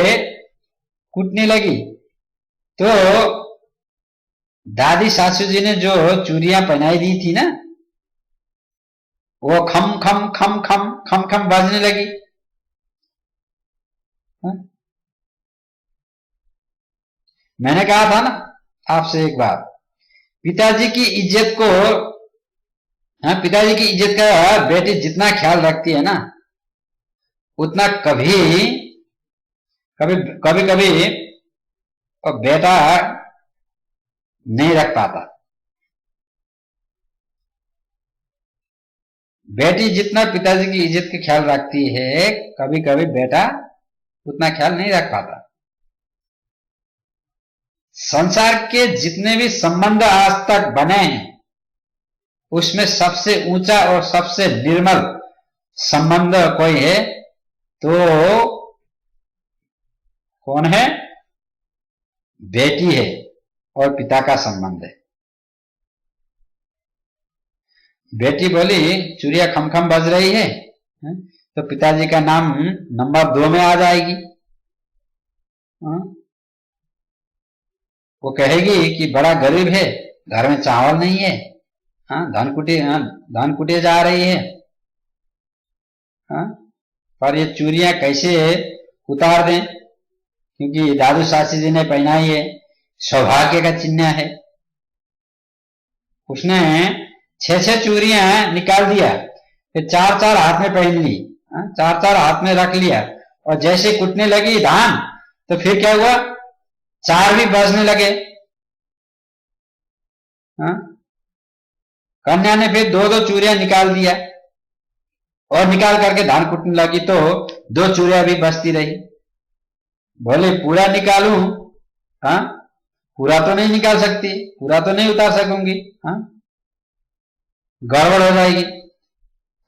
कूटने लगी। तो दादी सासू जी ने जो चूड़ियां पहनाई दी थी ना, वो खम खम खम खम खम खम बजने लगी। मैंने कहा था ना आपसे एक बार, पिताजी की इज्जत को, पिताजी की इज्जत का बेटी जितना ख्याल रखती है ना, उतना कभी कभी कभी कभी बेटा नहीं रख पाता। बेटी जितना पिताजी की इज्जत का ख्याल रखती है, कभी कभी बेटा उतना ख्याल नहीं रख पाता। संसार के जितने भी संबंध आज तक बने हैं, उसमें सबसे ऊंचा और सबसे निर्मल संबंध कोई है तो कौन है? बेटी है और पिता का संबंध है। बेटी बोली चूड़िया खमखम बज रही है, तो पिताजी का नाम नंबर 2 में आ जाएगी। वो कहेगी कि बड़ा गरीब है, घर में चावल नहीं है, धान कुटे जा रही है, पर ये चूड़ियां कैसे उतार दें, क्योंकि दादू सासी जी ने पहनाई है, सौभाग्य का चिन्ह है। उसने 6-6 चूड़ियां निकाल दिया, फिर 4-4 हाथ में पहन ली, 4-4 हाथ में रख लिया, और जैसे कुटने लगी धान तो फिर क्या हुआ, 4 भी बजने लगे। कन्या ने फिर 2-2 चूड़ियां निकाल दिया और निकाल करके धान कुटने लगी तो 2 चूड़ियां भी बजती रही। बोले पूरा निकालूं? पूरा तो नहीं निकाल सकती, पूरा तो नहीं उतार सकूंगी, गड़बड़ हो जाएगी।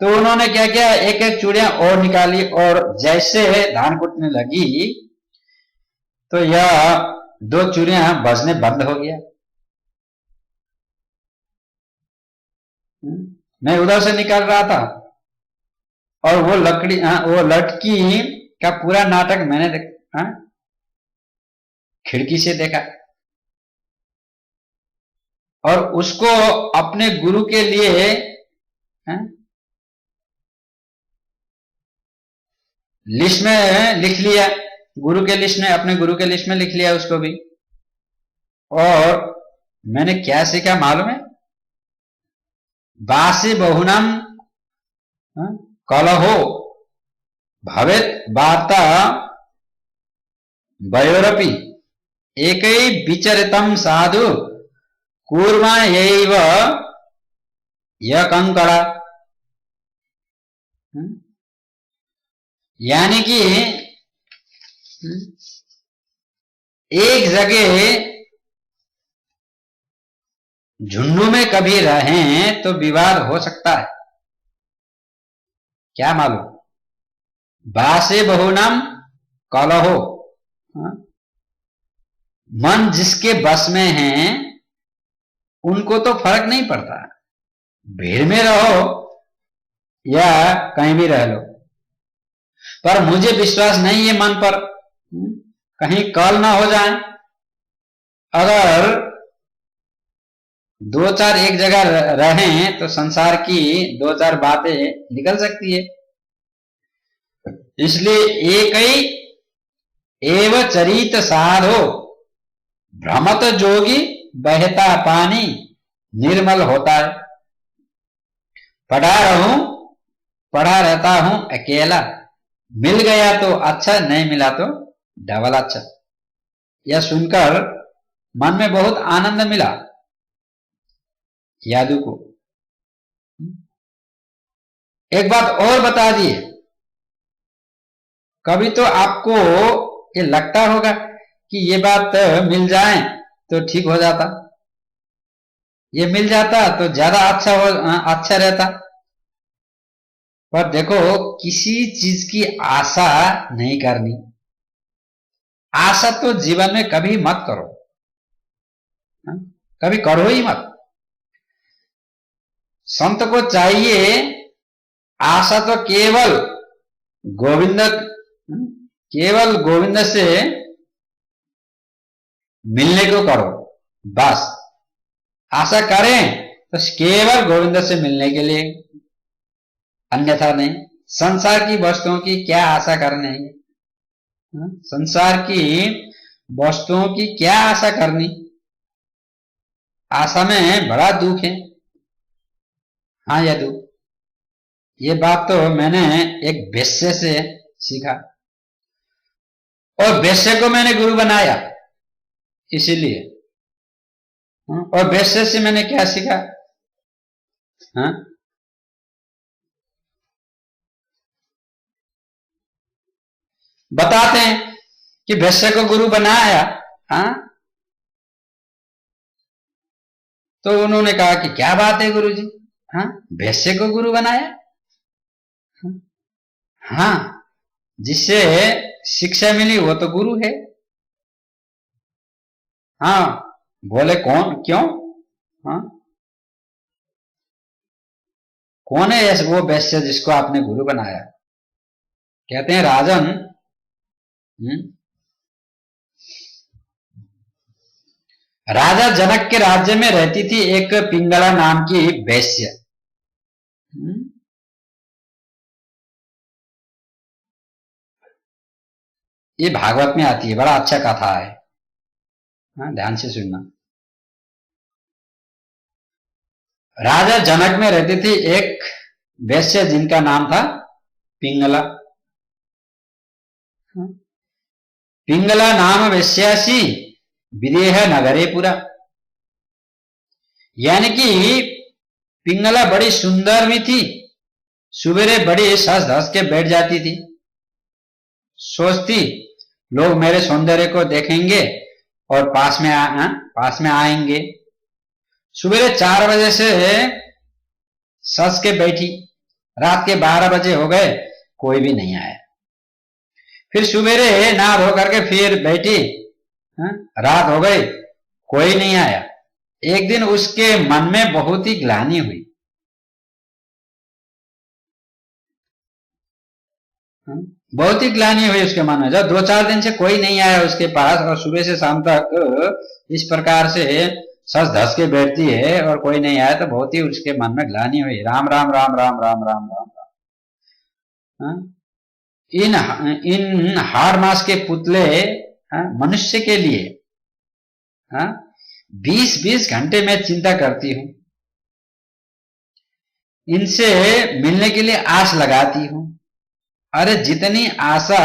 तो उन्होंने क्या किया, 1-1 चूड़ियां और निकाली, और जैसे धान कुटने लगी तो यह 2 चूड़ियां बजने बंद हो गया। मैं उधर से निकाल रहा था और वो लड़की का पूरा नाटक मैंने खिड़की से देखा, और उसको अपने गुरु के लिए लिस्ट में लिख लिया, गुरु के लिस्ट में, अपने गुरु के लिस्ट में लिख लिया उसको भी। और मैंने क्या सीखा मालूम है, बासी बहुनम कलहो भवेत वार्ता वयोरपि एकै विचरितम साधु कूर्मा यैव यकंकड़ा। यानी कि एक जगह झुंडू में कभी रहें तो विवाद हो सकता है, क्या मालूम, बासे बहुनम कलहो। मन जिसके बस में है उनको तो फर्क नहीं पड़ता, भीड़ में रहो या कहीं भी रह लो, पर मुझे विश्वास नहीं है मन पर, कहीं कॉल ना हो जाए। अगर दो चार एक जगह रहें तो संसार की दो चार बातें निकल सकती है। इसलिए एक ही एव चरित साधो, भ्रमत जोगी बहता पानी निर्मल होता है। पढ़ा रहता हूं अकेला, मिल गया तो अच्छा, नहीं मिला तो डबल अच्छा। यह सुनकर मन में बहुत आनंद मिला यादू को। एक बात और बता दिए, कभी तो आपको ये लगता होगा कि ये बात मिल जाए तो ठीक हो जाता, ये मिल जाता तो ज्यादा अच्छा रहता। पर देखो, किसी चीज की आशा नहीं करनी। आशा तो जीवन में कभी मत करो, कभी करो ही मत। संत को चाहिए आशा तो केवल गोविंद से मिलने को करो, बस। आशा करें तो केवल गोविंद से मिलने के लिए, अन्यथा नहीं। संसार की वस्तुओं की क्या आशा करनी है? संसार की वस्तुओं की क्या आशा करनी? आशा में बड़ा दुख है। हाँ यदु, ये बात तो मैंने एक वेश्या से सीखा, और वेश्या को मैंने गुरु बनाया इसीलिए। और वेश्या से मैंने क्या सीखा? हाँ, बताते हैं कि वेश्या को गुरु बनाया। हाँ, तो उन्होंने कहा कि क्या बात है गुरु जी, हाँ, वेश्या को गुरु बनाया? हाँ, जिससे शिक्षा मिली वो तो गुरु है। हाँ, बोले कौन, क्यों? हाँ, कौन है ऐसे वो वैश्य जिसको आपने गुरु बनाया? कहते हैं राजन, राजा जनक के राज्य में रहती थी एक पिंगला नाम की वैश्य। ये भागवत में आती है, बड़ा अच्छा कथा है। हाँ, ध्यान से सुनना। राजा जनक में रहती थी एक वैश्य जिनका नाम था पिंगला। पिंगला नाम वैश्यासी विदेह नगरे पुरा। यानी कि पिंगला बड़ी सुंदर भी थी, सुबेरे बड़ी सज धस के बैठ जाती थी, सोचती लोग मेरे सौंदर्य को देखेंगे और पास में आएंगे। सुबेरे 4 बजे से सज के बैठी, रात के 12 बजे हो गए, कोई भी नहीं आया। फिर सुबेरे नहा धो करके फिर बैठी, रात हो गई, कोई नहीं आया। एक दिन उसके मन में बहुत ही ग्लानि हुई। बहुत ही ग्लानि हुई उसके मन में, जब 2-4 दिन से कोई नहीं आया उसके पास और सुबह से शाम तक इस प्रकार से सच धस के बैठती है और कोई नहीं आया, तो बहुत ही उसके मन में ग्लानि हुई। राम राम राम राम राम राम राम राम। इन हाड़ मास के पुतले मनुष्य के लिए 20-20 घंटे में चिंता करती हूं, इनसे मिलने के लिए आस लगाती हूं। अरे जितनी आशा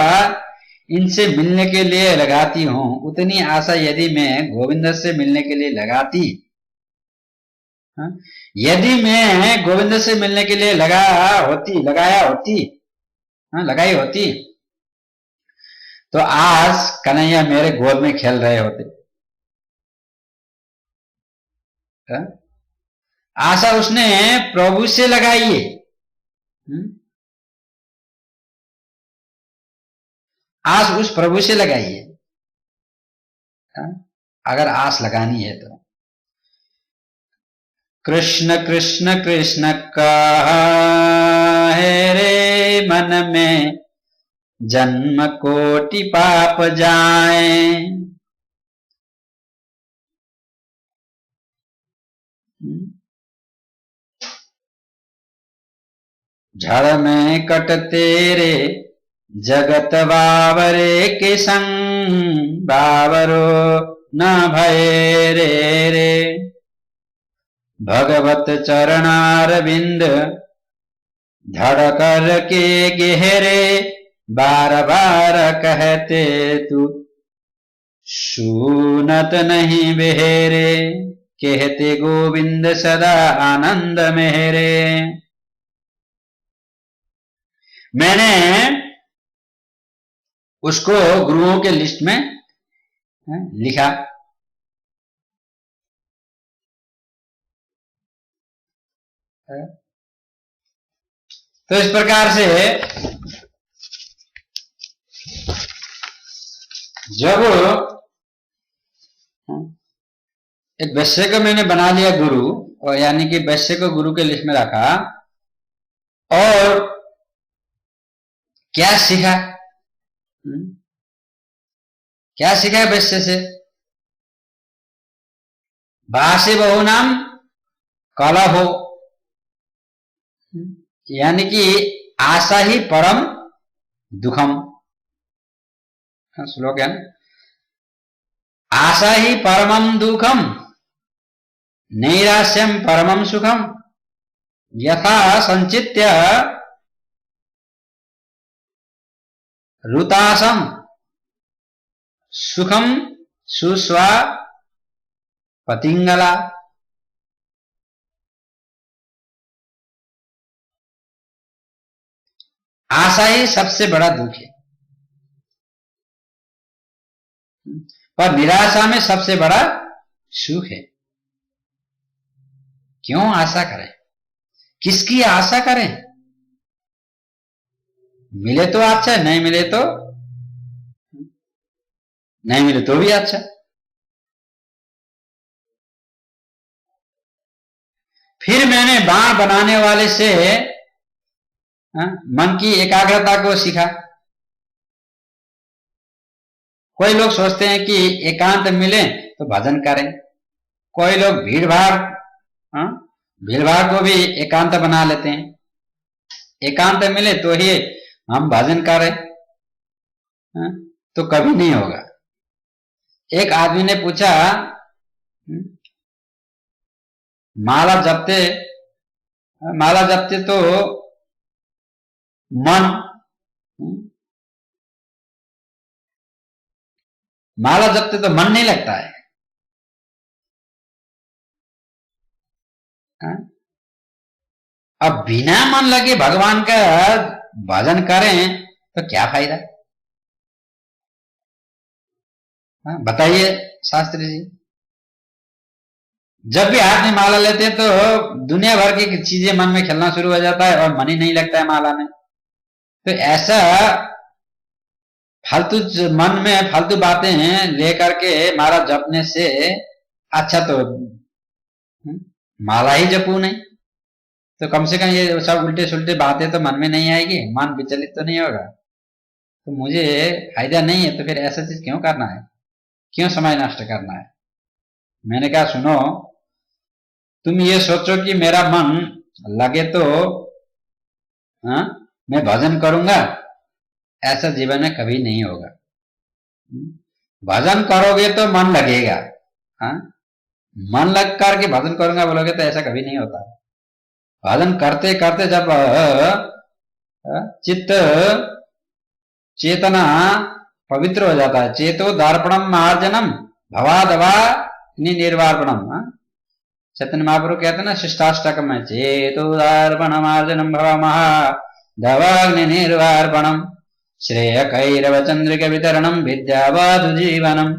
इनसे मिलने के लिए लगाती हूं, उतनी आशा यदि मैं गोविंद से मिलने के लिए लगाती, यदि मैं गोविंद से मिलने के लिए लगाई होती तो आज कन्हैया मेरे गोद में खेल रहे होते। आशा उसने प्रभु से लगाई है। आस उस प्रभु से लगाई है, अगर आस लगानी है तो। कृष्ण कृष्ण कृष्ण कहे रे मन में जन्म कोटि पाप जाए। झड़ में कट तेरे जगत बावरे के संग बावरो न भय रे। भगवत चरणारविंद धड़ कर के गहरे बार बार कहते तू सुनत नहीं बेहरे। कहते गोविंद सदा आनंद मेरे। मैंने उसको गुरुओं के लिस्ट में लिखा। तो इस प्रकार से जब एक वैश्य को मैंने बना लिया गुरु, और यानी कि वैश्य को गुरु के लिस्ट में रखा, और क्या सीखा? क्या सीखा वैश्य से? भाषे बहु नाम कला हो, यानी कि आशा ही परम दुखम। श्लोक है ना, आशा ही परमम दुखम नैराश्यम परमम सुखम यथा संचित्य रुतासम सुखम सुस्वा पतिंगला। आशा ही सबसे बड़ा दुख है, पर निराशा में सबसे बड़ा सुख है। क्यों आशा करें? किसकी आशा करें? मिले तो अच्छा, नहीं मिले तो नहीं मिले तो भी अच्छा। फिर मैंने बाण बनाने वाले से मन की एकाग्रता को सीखा। कोई लोग सोचते हैं कि एकांत मिले तो भजन करें, कोई लोग भीड़ भाड़ को भी एकांत बना लेते हैं। एकांत मिले तो ही हम भजन करें, तो कभी नहीं होगा। एक आदमी ने पूछा, माला जपते तो माला जपते तो मन नहीं लगता है। अब बिना मन लगे भगवान का भजन करें तो क्या फायदा? बताइए शास्त्री जी। जब भी हाथ में माला लेते हैं तो दुनिया भर की चीजें मन में खेलना शुरू हो जाता है और मन ही नहीं लगता है माला में। तो ऐसा फालतू मन में फालतू बातें लेकर के माला जपने से अच्छा तो माला ही जपू नहीं। तो कम से कम ये सब उल्टे सुल्टे बातें तो मन में नहीं आएगी, मन विचलित तो नहीं होगा। तो मुझे फायदा नहीं है, तो फिर ऐसा चीज क्यों करना है, क्यों समय नष्ट करना है? मैंने कहा सुनो, तुम ये सोचो कि मेरा मन लगे तो मैं भजन करूंगा, ऐसा जीवन में कभी नहीं होगा। भजन करोगे तो मन लगेगा, मन लग करके भजन करूंगा बोलोगे तो ऐसा कभी नहीं होता। भजन करते करते जब चित्त चेतना पवित्र हो जाता है, चेतो दर्पणम मार्जनम भवादवा निर्वापणम। चैतन्य महाप्रभु कहते हैं ना शिष्टाष्टक में, चेतो दर्पण मार्जनम भवा महा दवाग्नि निर्वापणम श्रेय कैरव चंद्रिक वितरणम विद्यावादु जीवनम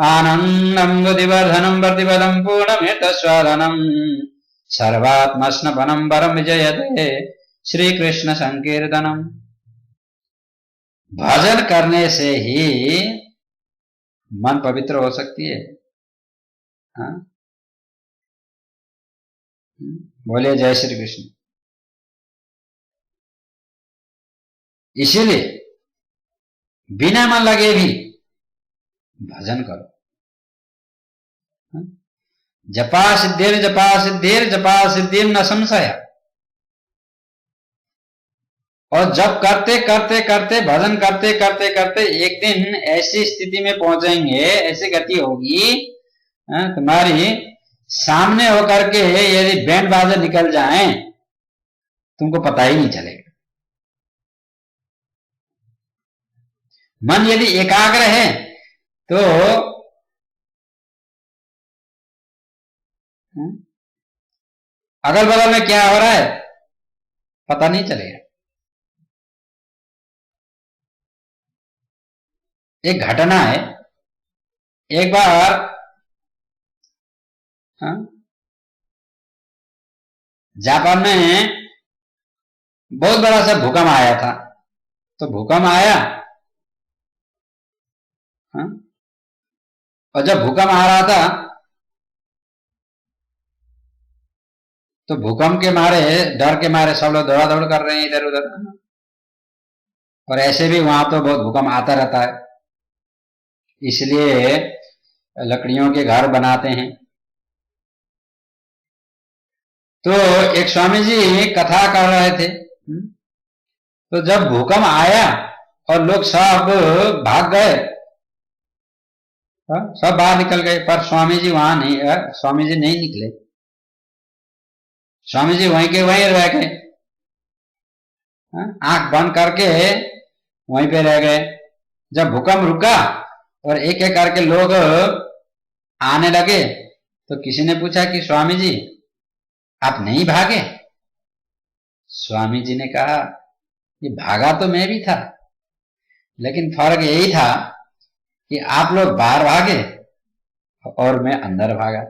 आनंदम बुद्धिवर्धनम प्रतिपदम पूर्णमेत स्वाधनम सर्वात्मस्नपनम परम विजयते श्री कृष्ण संकीर्तनम। भजन करने से ही मन पवित्र हो सकती है। बोलिए जय श्री कृष्ण। इसीलिए बिना मन लगे भी भजन करो। जपा सिद्धिर जपा सिद्धिर जपा सिद्धिर न संशय। और जब करते करते करते भजन करते करते करते एक दिन ऐसी स्थिति में पहुंचेंगे, ऐसी गति होगी तुम्हारी, सामने होकर के यदि बैंड बाजा निकल जाए तुमको पता ही नहीं चलेगा। मन यदि एकाग्र है तो अगल बगल में क्या हो रहा है पता नहीं चलेगा। एक घटना है, एक बार जापान में बहुत बड़ा सा भूकंप आया था। तो भूकंप आया और जब भूकंप आ रहा था तो भूकंप के मारे, डर के मारे सब लोग दौड़ा दौड़ कर रहे हैं इधर उधर। और ऐसे भी वहां तो बहुत भूकंप आता रहता है, इसलिए लकड़ियों के घर बनाते हैं। तो एक स्वामी जी कथा कर रहे थे। तो जब भूकंप आया और लोग सब भाग गए, सब बाहर निकल गए, पर स्वामी जी वहां नहीं, स्वामी जी नहीं निकले। स्वामी जी वहीं के वहीं रह गए, आंख बंद करके वहीं पे रह गए। जब भूकंप रुका और एक एक करके लोग आने लगे तो किसी ने पूछा कि स्वामी जी आप नहीं भागे? स्वामी जी ने कहा ये भागा तो मैं भी था, लेकिन फर्क यही था कि आप लोग बाहर भागे और मैं अंदर भागा।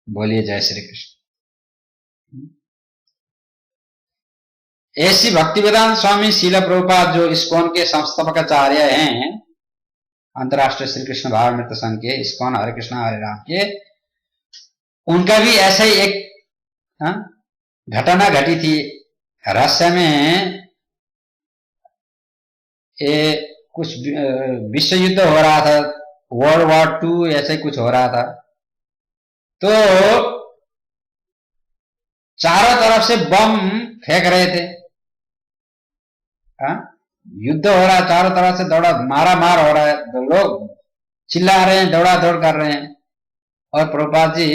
बोलिए जय श्री कृष्ण। ऐसी भक्तिवेदांत स्वामी शील प्रभुपाद जो इस्कॉन के संस्थापकाचार्य हैं, अंतर्राष्ट्रीय श्री कृष्ण भावनामृत संघ के, इस्कॉन हरे कृष्ण हरे राम के, उनका भी ऐसा ही एक घटना घटी थी। रशिया में कुछ विश्व युद्ध हो रहा था, वर्ल्ड वॉर 2 ऐसे कुछ हो रहा था। तो चारों तरफ से बम फेंक रहे थे, युद्ध हो रहा है, चारों तरफ से दौड़ा मारा मार हो रहा है, तो लोग चिल्ला रहे हैं, दौड़ा दौड़ कर रहे हैं। और प्रभुपाद जी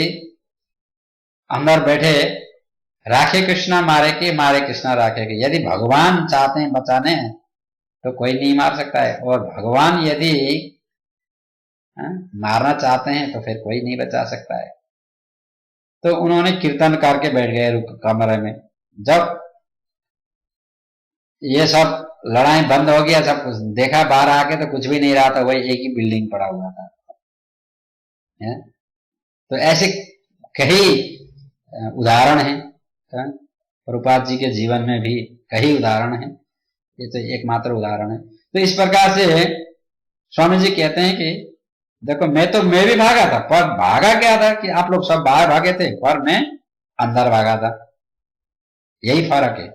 अंदर बैठे, राखे कृष्णा मारे के, मारे कृष्णा राखे के। यदि भगवान चाहते हैं बचाने तो कोई नहीं मार सकता है, और भगवान यदि मारना चाहते हैं तो फिर कोई नहीं बचा सकता है। तो उन्होंने कीर्तन करके बैठ गए कमरे में। जब ये सब लड़ाई बंद हो गया, सब कुछ देखा बाहर आके तो कुछ भी नहीं रहा था, वही एक ही बिल्डिंग पड़ा हुआ था। तो ऐसे कई उदाहरण हैं, प्रभुपाद जी के जीवन में भी कई उदाहरण हैं, ये तो एकमात्र उदाहरण है। तो इस प्रकार से स्वामी जी कहते हैं कि देखो मैं भी भागा था, पर भागा क्या था कि आप लोग सब बाहर भागे थे, पर मैं अंदर भागा था। यही फर्क है।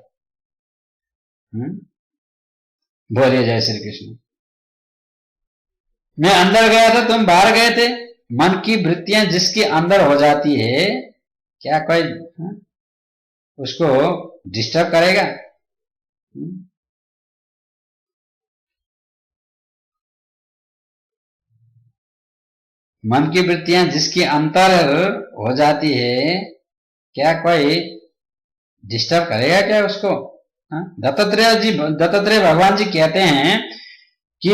बोलिए जय श्री कृष्ण। मैं अंदर गया था, तुम बाहर गए थे। मन की वृत्तियां जिसके अंदर हो जाती है, क्या कोई उसको डिस्टर्ब करेगा? मन की वृत्तियां जिसके अंतर हो जाती है, क्या कोई डिस्टर्ब करेगा क्या उसको? दत्तात्रेय भगवान जी कहते हैं कि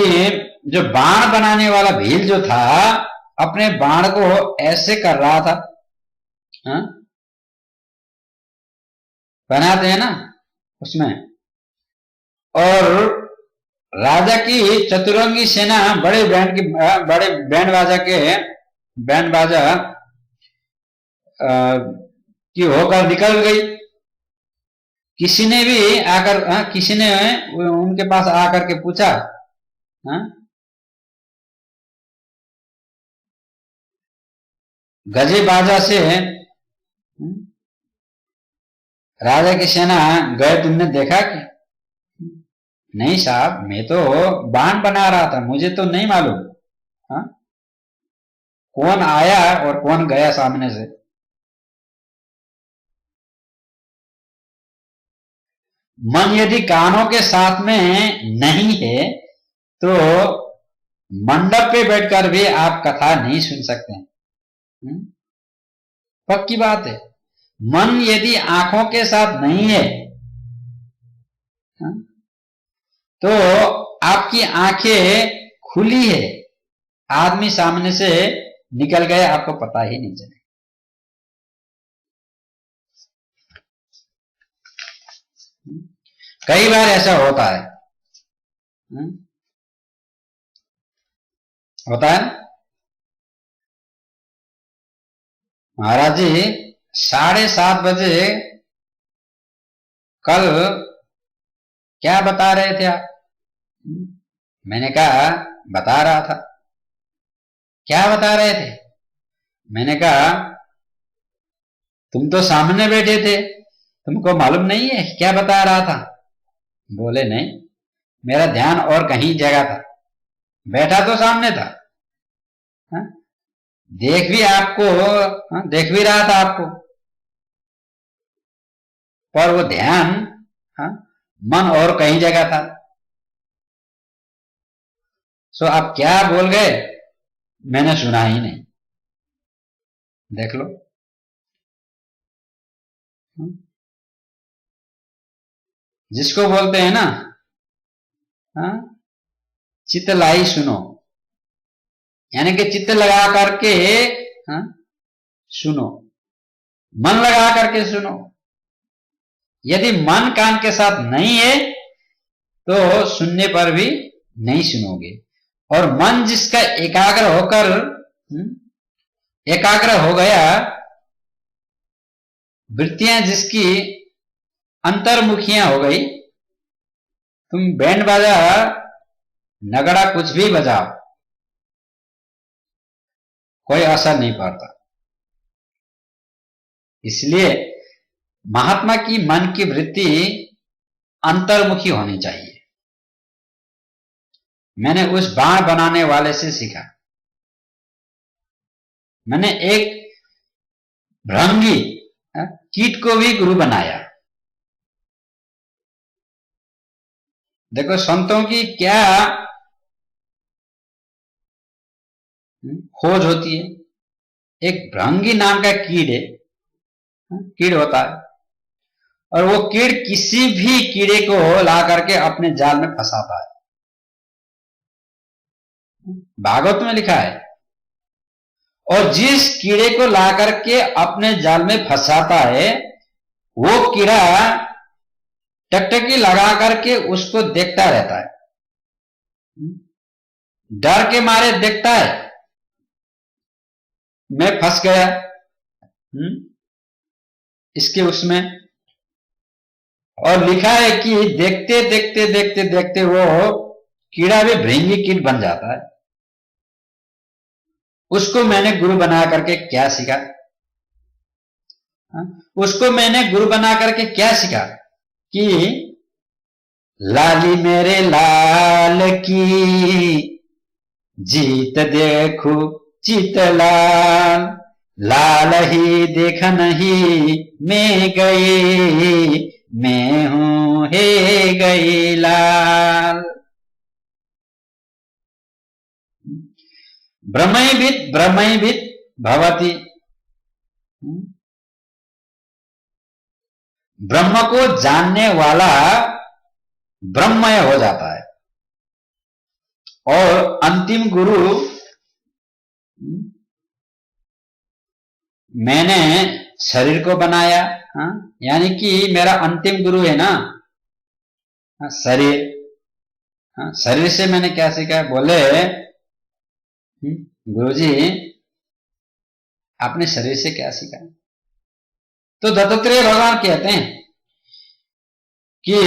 जो बाण बनाने वाला भील जो था, अपने बाण को ऐसे कर रहा था, बनाते हैं ना उसमें, और राजा की चतुरंगी सेना बड़े बैंड बाजा की होकर निकल गई। किसी ने भी आकर किसी ने उनके पास आकर के पूछा, गजे बाजा से राजा की सेना गए, तुमने देखा कि नहीं साहब, मैं तो बाण बना रहा था, मुझे तो नहीं मालूम हाँ कौन आया और कौन गया सामने से। मन यदि कानों के साथ में नहीं है तो मंडप पे बैठकर भी आप कथा नहीं सुन सकते हैं। पक्की बात है। मन यदि आंखों के साथ नहीं है तो आपकी आंखें खुली है, आदमी सामने से निकल गए, आपको पता ही नहीं चले। कई बार ऐसा होता है, होता है। महाराज जी 7:30 बजे कल क्या बता रहे थे आप? मैंने कहा बता रहा था। क्या बता रहे थे? मैंने कहा तुम तो सामने बैठे थे, तुमको मालूम नहीं है क्या बता रहा था? बोले नहीं, मेरा ध्यान और कहीं जगह था, बैठा तो सामने था। हा? देख भी आपको, देख भी रहा था आपको, पर वो ध्यान मन और कहीं जगह था। सो आप क्या बोल गए मैंने सुना ही नहीं। देख लो। जिसको बोलते हैं ना चित्त लाई सुनो, यानी कि चित्त लगा करके सुनो, मन लगा करके सुनो। यदि मन कान के साथ नहीं है तो सुनने पर भी नहीं सुनोगे। और मन जिसका एकाग्र हो गया, वृत्तियां जिसकी अंतर्मुखियां हो गई, तुम बैंड बाजा नगड़ा कुछ भी बजाओ, कोई असर नहीं पड़ता। इसलिए महात्मा की मन की वृत्ति अंतर्मुखी होनी चाहिए। मैंने उस बाण बनाने वाले से सीखा। मैंने एक भृंगी कीट को भी गुरु बनाया। देखो संतों की क्या खोज होती है। एक भृंगी नाम का कीड़ होता है, और वो कीड़ किसी भी कीड़े को ला करके अपने जाल में फंसाता है। भागवत में लिखा है। और जिस कीड़े को ला करके अपने जाल में फंसाता है, वो कीड़ा टकटकी लगा करके उसको देखता रहता है, डर के मारे देखता है मैं फंस गया इसके उसमें। और लिखा है कि देखते देखते देखते देखते वो कीड़ा भी भृंगी कीट बन जाता है। उसको मैंने गुरु बना करके क्या सीखा? उसको मैंने गुरु बना करके क्या सीखा कि लाली मेरे लाल की जीत देखो चितलाल, लाल ही देख नहीं मैं गई, मैं हूं हे गई लाल। ब्रह्मैभित भवति। ब्रह्म को जानने वाला ब्रह्ममय हो जाता है। और अंतिम गुरु मैंने शरीर को बनाया, यानी कि मेरा अंतिम गुरु है ना शरीर। शरीर से मैंने क्या सीखा? बोले गुरुजी आपने शरीर से क्या सीखा? तो दत्तात्रेय भगवान कहते हैं कि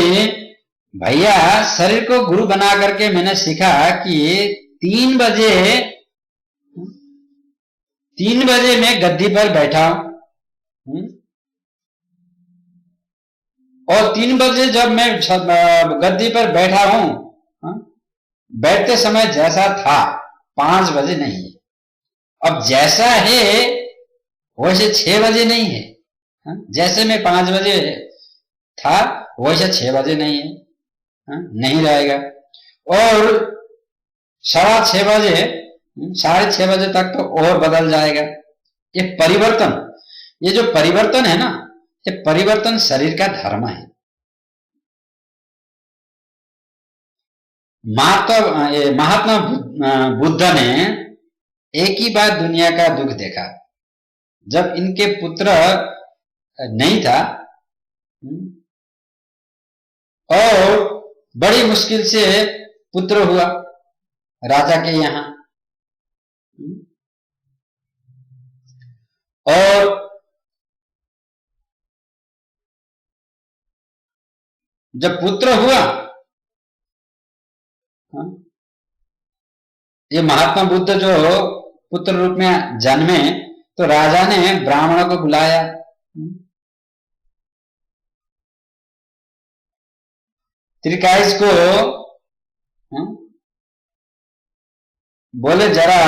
भैया शरीर को गुरु बना करके मैंने सीखा कि 3 बजे मैं गद्दी पर बैठा हूं, और 3 बजे जब मैं गद्दी पर बैठा हूं, बैठते समय जैसा था 5 बजे नहीं है। अब जैसा है वैसे 6 बजे नहीं है, जैसे मैं 5 बजे था वैसे 6 बजे नहीं है, नहीं रहेगा। और 6:15 बजे 6:30 बजे तक तो और बदल जाएगा। ये परिवर्तन, ये जो परिवर्तन है ना, ये परिवर्तन शरीर का धर्म है। महात्मा बुद्ध ने एक ही बार दुनिया का दुख देखा, जब इनके पुत्र नहीं था और बड़ी मुश्किल से पुत्र हुआ राजा के यहां, और जब पुत्र हुआ, ये महात्मा बुद्ध जो पुत्र रूप में जन्मे, तो राजा ने ब्राह्मणों को बुलाया, त्रिकाइज को बोले जरा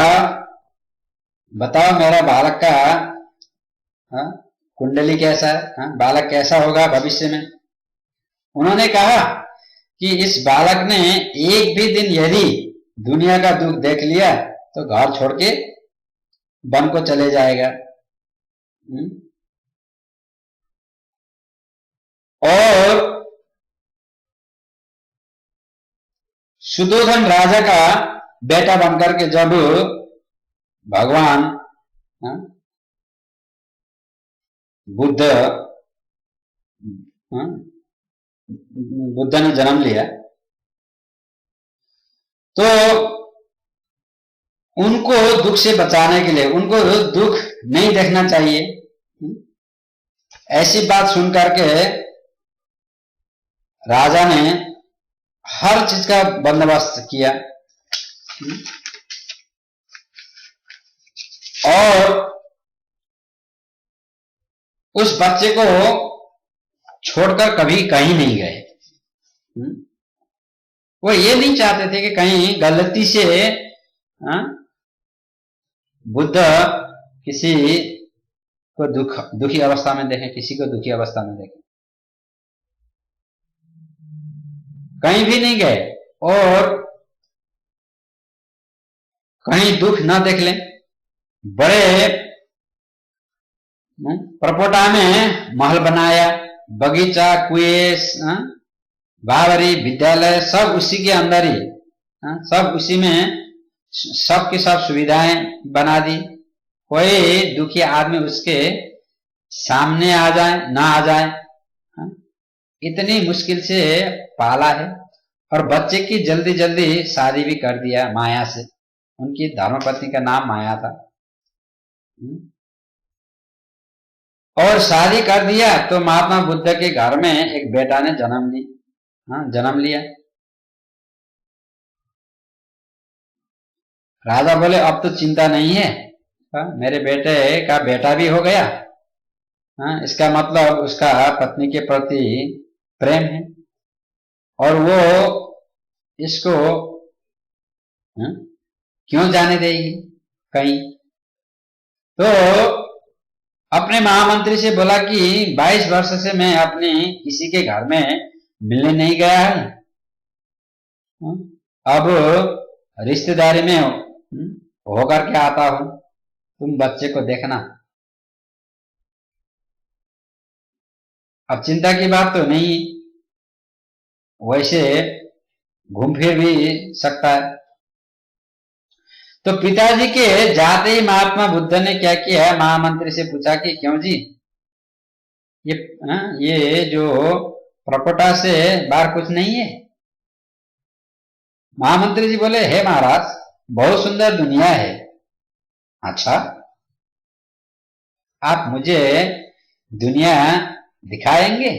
बताओ मेरा बालक का कुंडली कैसा है, बालक कैसा होगा भविष्य में। उन्होंने कहा कि इस बालक ने एक भी दिन यदि दुनिया का दुख देख लिया तो घर छोड़ के वन को चले जाएगा। और सुदोधन राजा का बेटा बनकर के जब भगवान बुद्ध ने जन्म लिया, तो उनको दुख से बचाने के लिए, उनको दुख नहीं देखना चाहिए, ऐसी बात सुनकर के राजा ने हर चीज का बंदोबस्त किया और उस बच्चे को छोड़कर कभी कहीं नहीं गए। वो ये नहीं चाहते थे कि कहीं गलती से बुद्ध किसी को दुखी अवस्था में देखें, किसी को दुखी अवस्था में देखें, कहीं भी नहीं गए और कहीं दुख ना देख लें। बड़े प्रपोटा में महल बनाया, बगीचा, कुएं, बावरी, विद्यालय सब उसी के अंदर ही, सब उसी में सबकी सब सुविधाएं बना दी। कोई दुखी आदमी उसके सामने आ जाए ना आ जाए, इतनी मुश्किल से पाला है। और बच्चे की जल्दी जल्दी शादी भी कर दिया माया से, उनकी धर्मपत्नी का नाम माया था। और शादी कर दिया तो महात्मा बुद्ध के घर में एक बेटा ने जन्म लिया। राजा बोले अब तो चिंता नहीं है, मेरे बेटे का बेटा भी हो गया, इसका मतलब उसका पत्नी के प्रति प्रेम है और वो इसको क्यों जाने देगी कहीं। तो अपने महामंत्री से बोला कि 22 वर्ष से मैं अपने किसी के घर में मिलने नहीं गया है, अब रिश्तेदारी में होकर के आता हूं, तुम बच्चे को देखना। अब चिंता की बात तो नहीं, वैसे घूम फिर भी सकता है। तो पिताजी के जाते ही महात्मा बुद्ध ने क्या किया, महामंत्री से पूछा कि क्यों जी, ये जो प्रकोटा से बाहर कुछ नहीं है। महामंत्री जी बोले हे महाराज, बहुत सुंदर दुनिया है। अच्छा, आप मुझे दुनिया दिखाएंगे?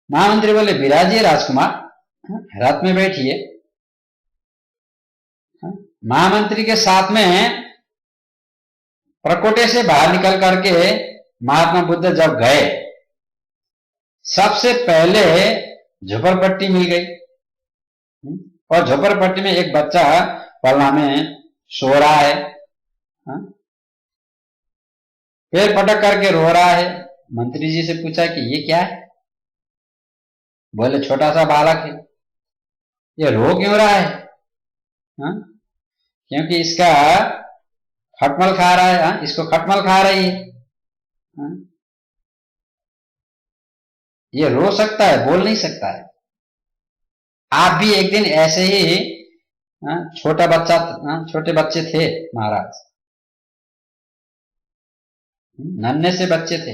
महामंत्री बोले विराजिए राजकुमार, रथ में बैठिए। महामंत्री के साथ में प्रकोटे से बाहर निकल करके महात्मा बुद्ध जब गए, सबसे पहले झोपड़पट्टी मिल गई, और झोपड़पट्टी में एक बच्चा पलना में सो रहा है, पैर पटक करके रो रहा है। मंत्री जी से पूछा कि ये क्या है? बोले छोटा सा बालक है, ये रो क्यों रहा है? क्योंकि इसका खटमल खा रहा है, इसको खटमल खा रही है। ये रो सकता है, बोल नहीं सकता है। आप भी एक दिन ऐसे ही छोटे बच्चे थे महाराज, नन्हे से बच्चे थे,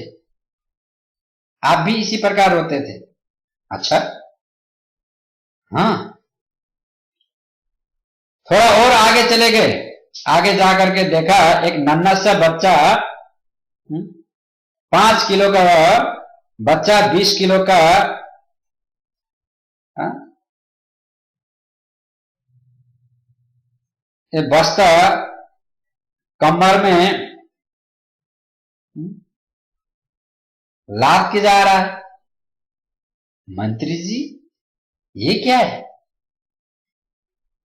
आप भी इसी प्रकार रोते थे। अच्छा, हाँ, थोड़ा और आगे चले गए, आगे जाकर के देखा एक नन्हा सा बच्चा, 5 किलो का बच्चा 20 किलो का बस्ता कमर में लाद के जा रहा है। मंत्री जी ये क्या है?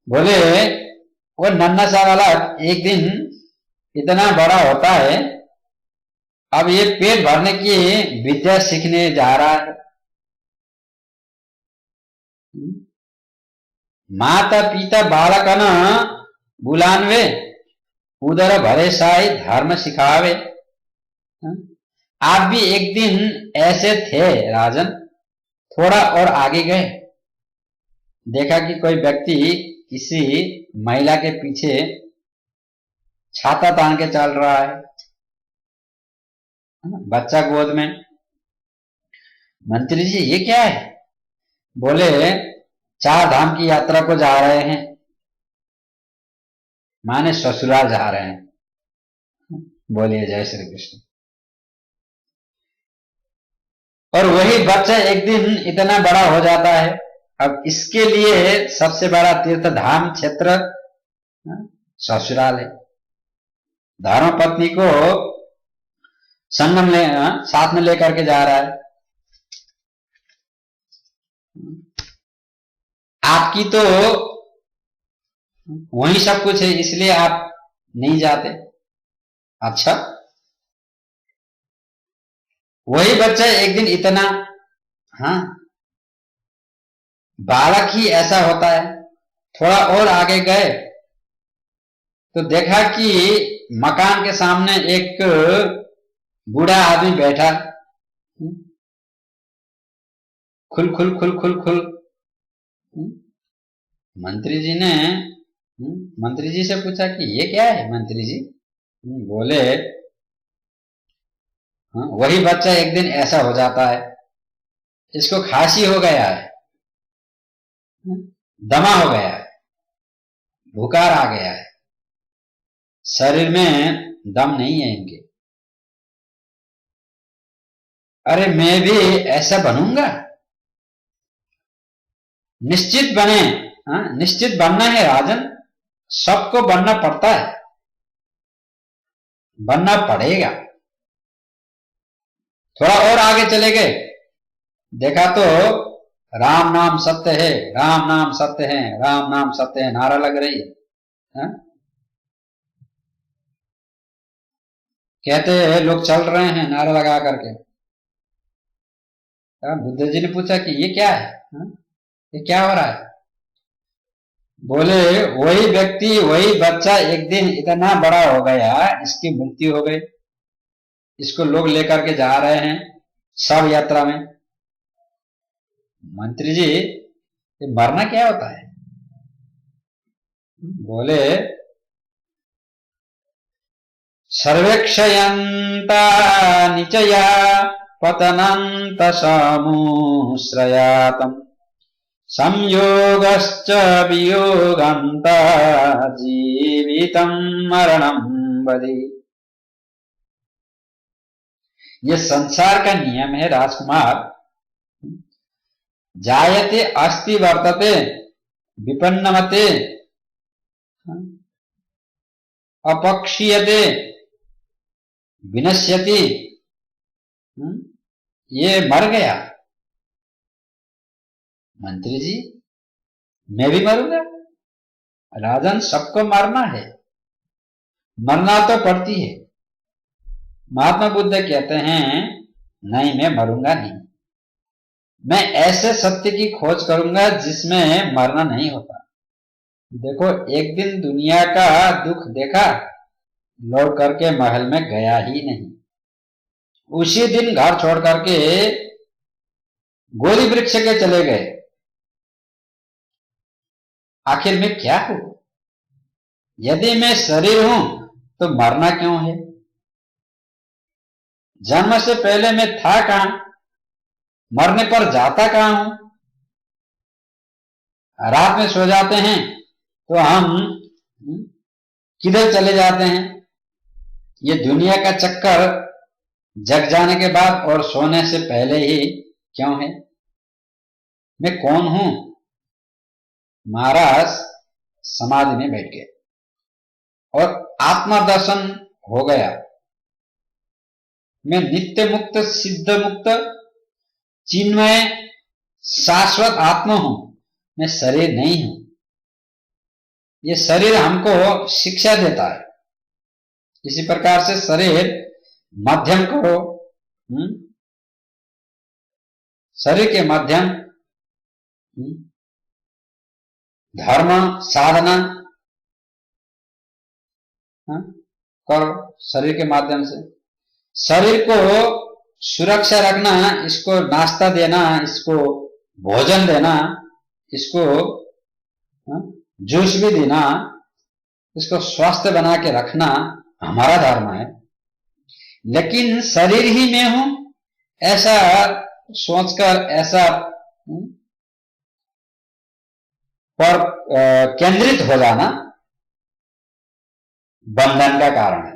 बोले वो नन्हा सा वाला एक दिन इतना बड़ा होता है, अब ये पेट भरने की विद्या सीखने जा रहा है। माता पिता बालकन बुलानवे, उदर भरे साई धर्म सिखावे। आप भी एक दिन ऐसे थे राजन, थोड़ा और आगे गए, देखा कि कोई व्यक्ति किसी महिला के पीछे छाता तान के चल रहा है, बच्चा गोद में। मंत्री जी ये क्या है? बोले 4 धाम की यात्रा को जा रहे हैं, माने ससुराल जा रहे हैं। बोलिए जय श्री कृष्ण। और वही बच्चा एक दिन इतना बड़ा हो जाता है, अब इसके लिए सबसे बड़ा तीर्थ धाम क्षेत्र ससुराल है। धर्म पत्नी को संगम साथ में लेकर के जा रहा है। आपकी तो वही सब कुछ है, इसलिए आप नहीं जाते। अच्छा, वही बच्चा एक दिन इतना, बालक ही ऐसा होता है। थोड़ा और आगे गए तो देखा कि मकान के सामने एक बूढ़ा आदमी बैठा, खुल खुल खुल खुल खुल। मंत्री जी से पूछा कि ये क्या है मंत्री जी? बोले वही बच्चा एक दिन ऐसा हो जाता है, इसको खांसी हो गया है, दमा हो गया है, बुखार आ गया है, शरीर में दम नहीं है इनके। अरे मैं भी ऐसा बनूंगा? निश्चित बने, निश्चित बनना है राजन, सबको बनना पड़ता है, बनना पड़ेगा। थोड़ा और आगे चले गए, देखा तो राम नाम सत्य है, राम नाम सत्य है, राम नाम सत्य है, नारा लग रही है। कहते हैं लोग चल रहे हैं नारा लगा करके। बुद्ध जी ने पूछा कि ये क्या है, ये क्या हो रहा है? बोले वही व्यक्ति, वही बच्चा एक दिन इतना बड़ा हो गया, इसकी मृत्यु हो गई, इसको लोग लेकर के जा रहे हैं शव यात्रा में। मंत्री जी ये मरना क्या होता है? बोले सर्वेक्षयंता निचया पतनंत समुश्रयातम संयोगश्च वियोगंता जीवितम मरणम बदि। ये संसार का नियम है राजकुमार। जायते अस्ति वर्तते विपन्नमते अपक्षीयते विनश्यति ये मर गया। मंत्री जी, मैं भी मरूंगा? राजन, सबको मरना है, मरना तो पड़ती है। महात्मा बुद्ध कहते हैं, नहीं, मैं मरूंगा नहीं। मैं ऐसे सत्य की खोज करूंगा जिसमें मरना नहीं होता। देखो, एक दिन दुनिया का दुख देखा, लौट करके महल में गया ही नहीं। उसी दिन घर छोड़ करके गोली वृक्ष के चले गए। आखिर मैं क्या हूं? यदि मैं शरीर हूं तो मरना क्यों है? जन्म से पहले मैं था कहां? मरने पर जाता कहां हूं? रात में सो जाते हैं तो हम किधर चले जाते हैं? ये दुनिया का चक्कर जग जाने के बाद और सोने से पहले ही क्यों है? मैं कौन हूं? महाराज समाधि में बैठ गए और आत्मा दर्शन हो गया। मैं नित्य मुक्त, सिद्ध मुक्त, चिन्मय, शाश्वत आत्मा हूं, मैं शरीर नहीं हूं। ये शरीर हमको शिक्षा देता है। इसी प्रकार से शरीर मध्यम करो, शरीर के माध्यम धर्म साधना करो, शरीर के माध्यम से शरीर को सुरक्षा रखना, इसको नाश्ता देना, इसको भोजन देना, इसको जूस भी देना, इसको स्वस्थ बना के रखना हमारा धर्म है। लेकिन शरीर ही मैं हूं ऐसा सोचकर, ऐसा पर केंद्रित हो जाना बंधन का कारण है।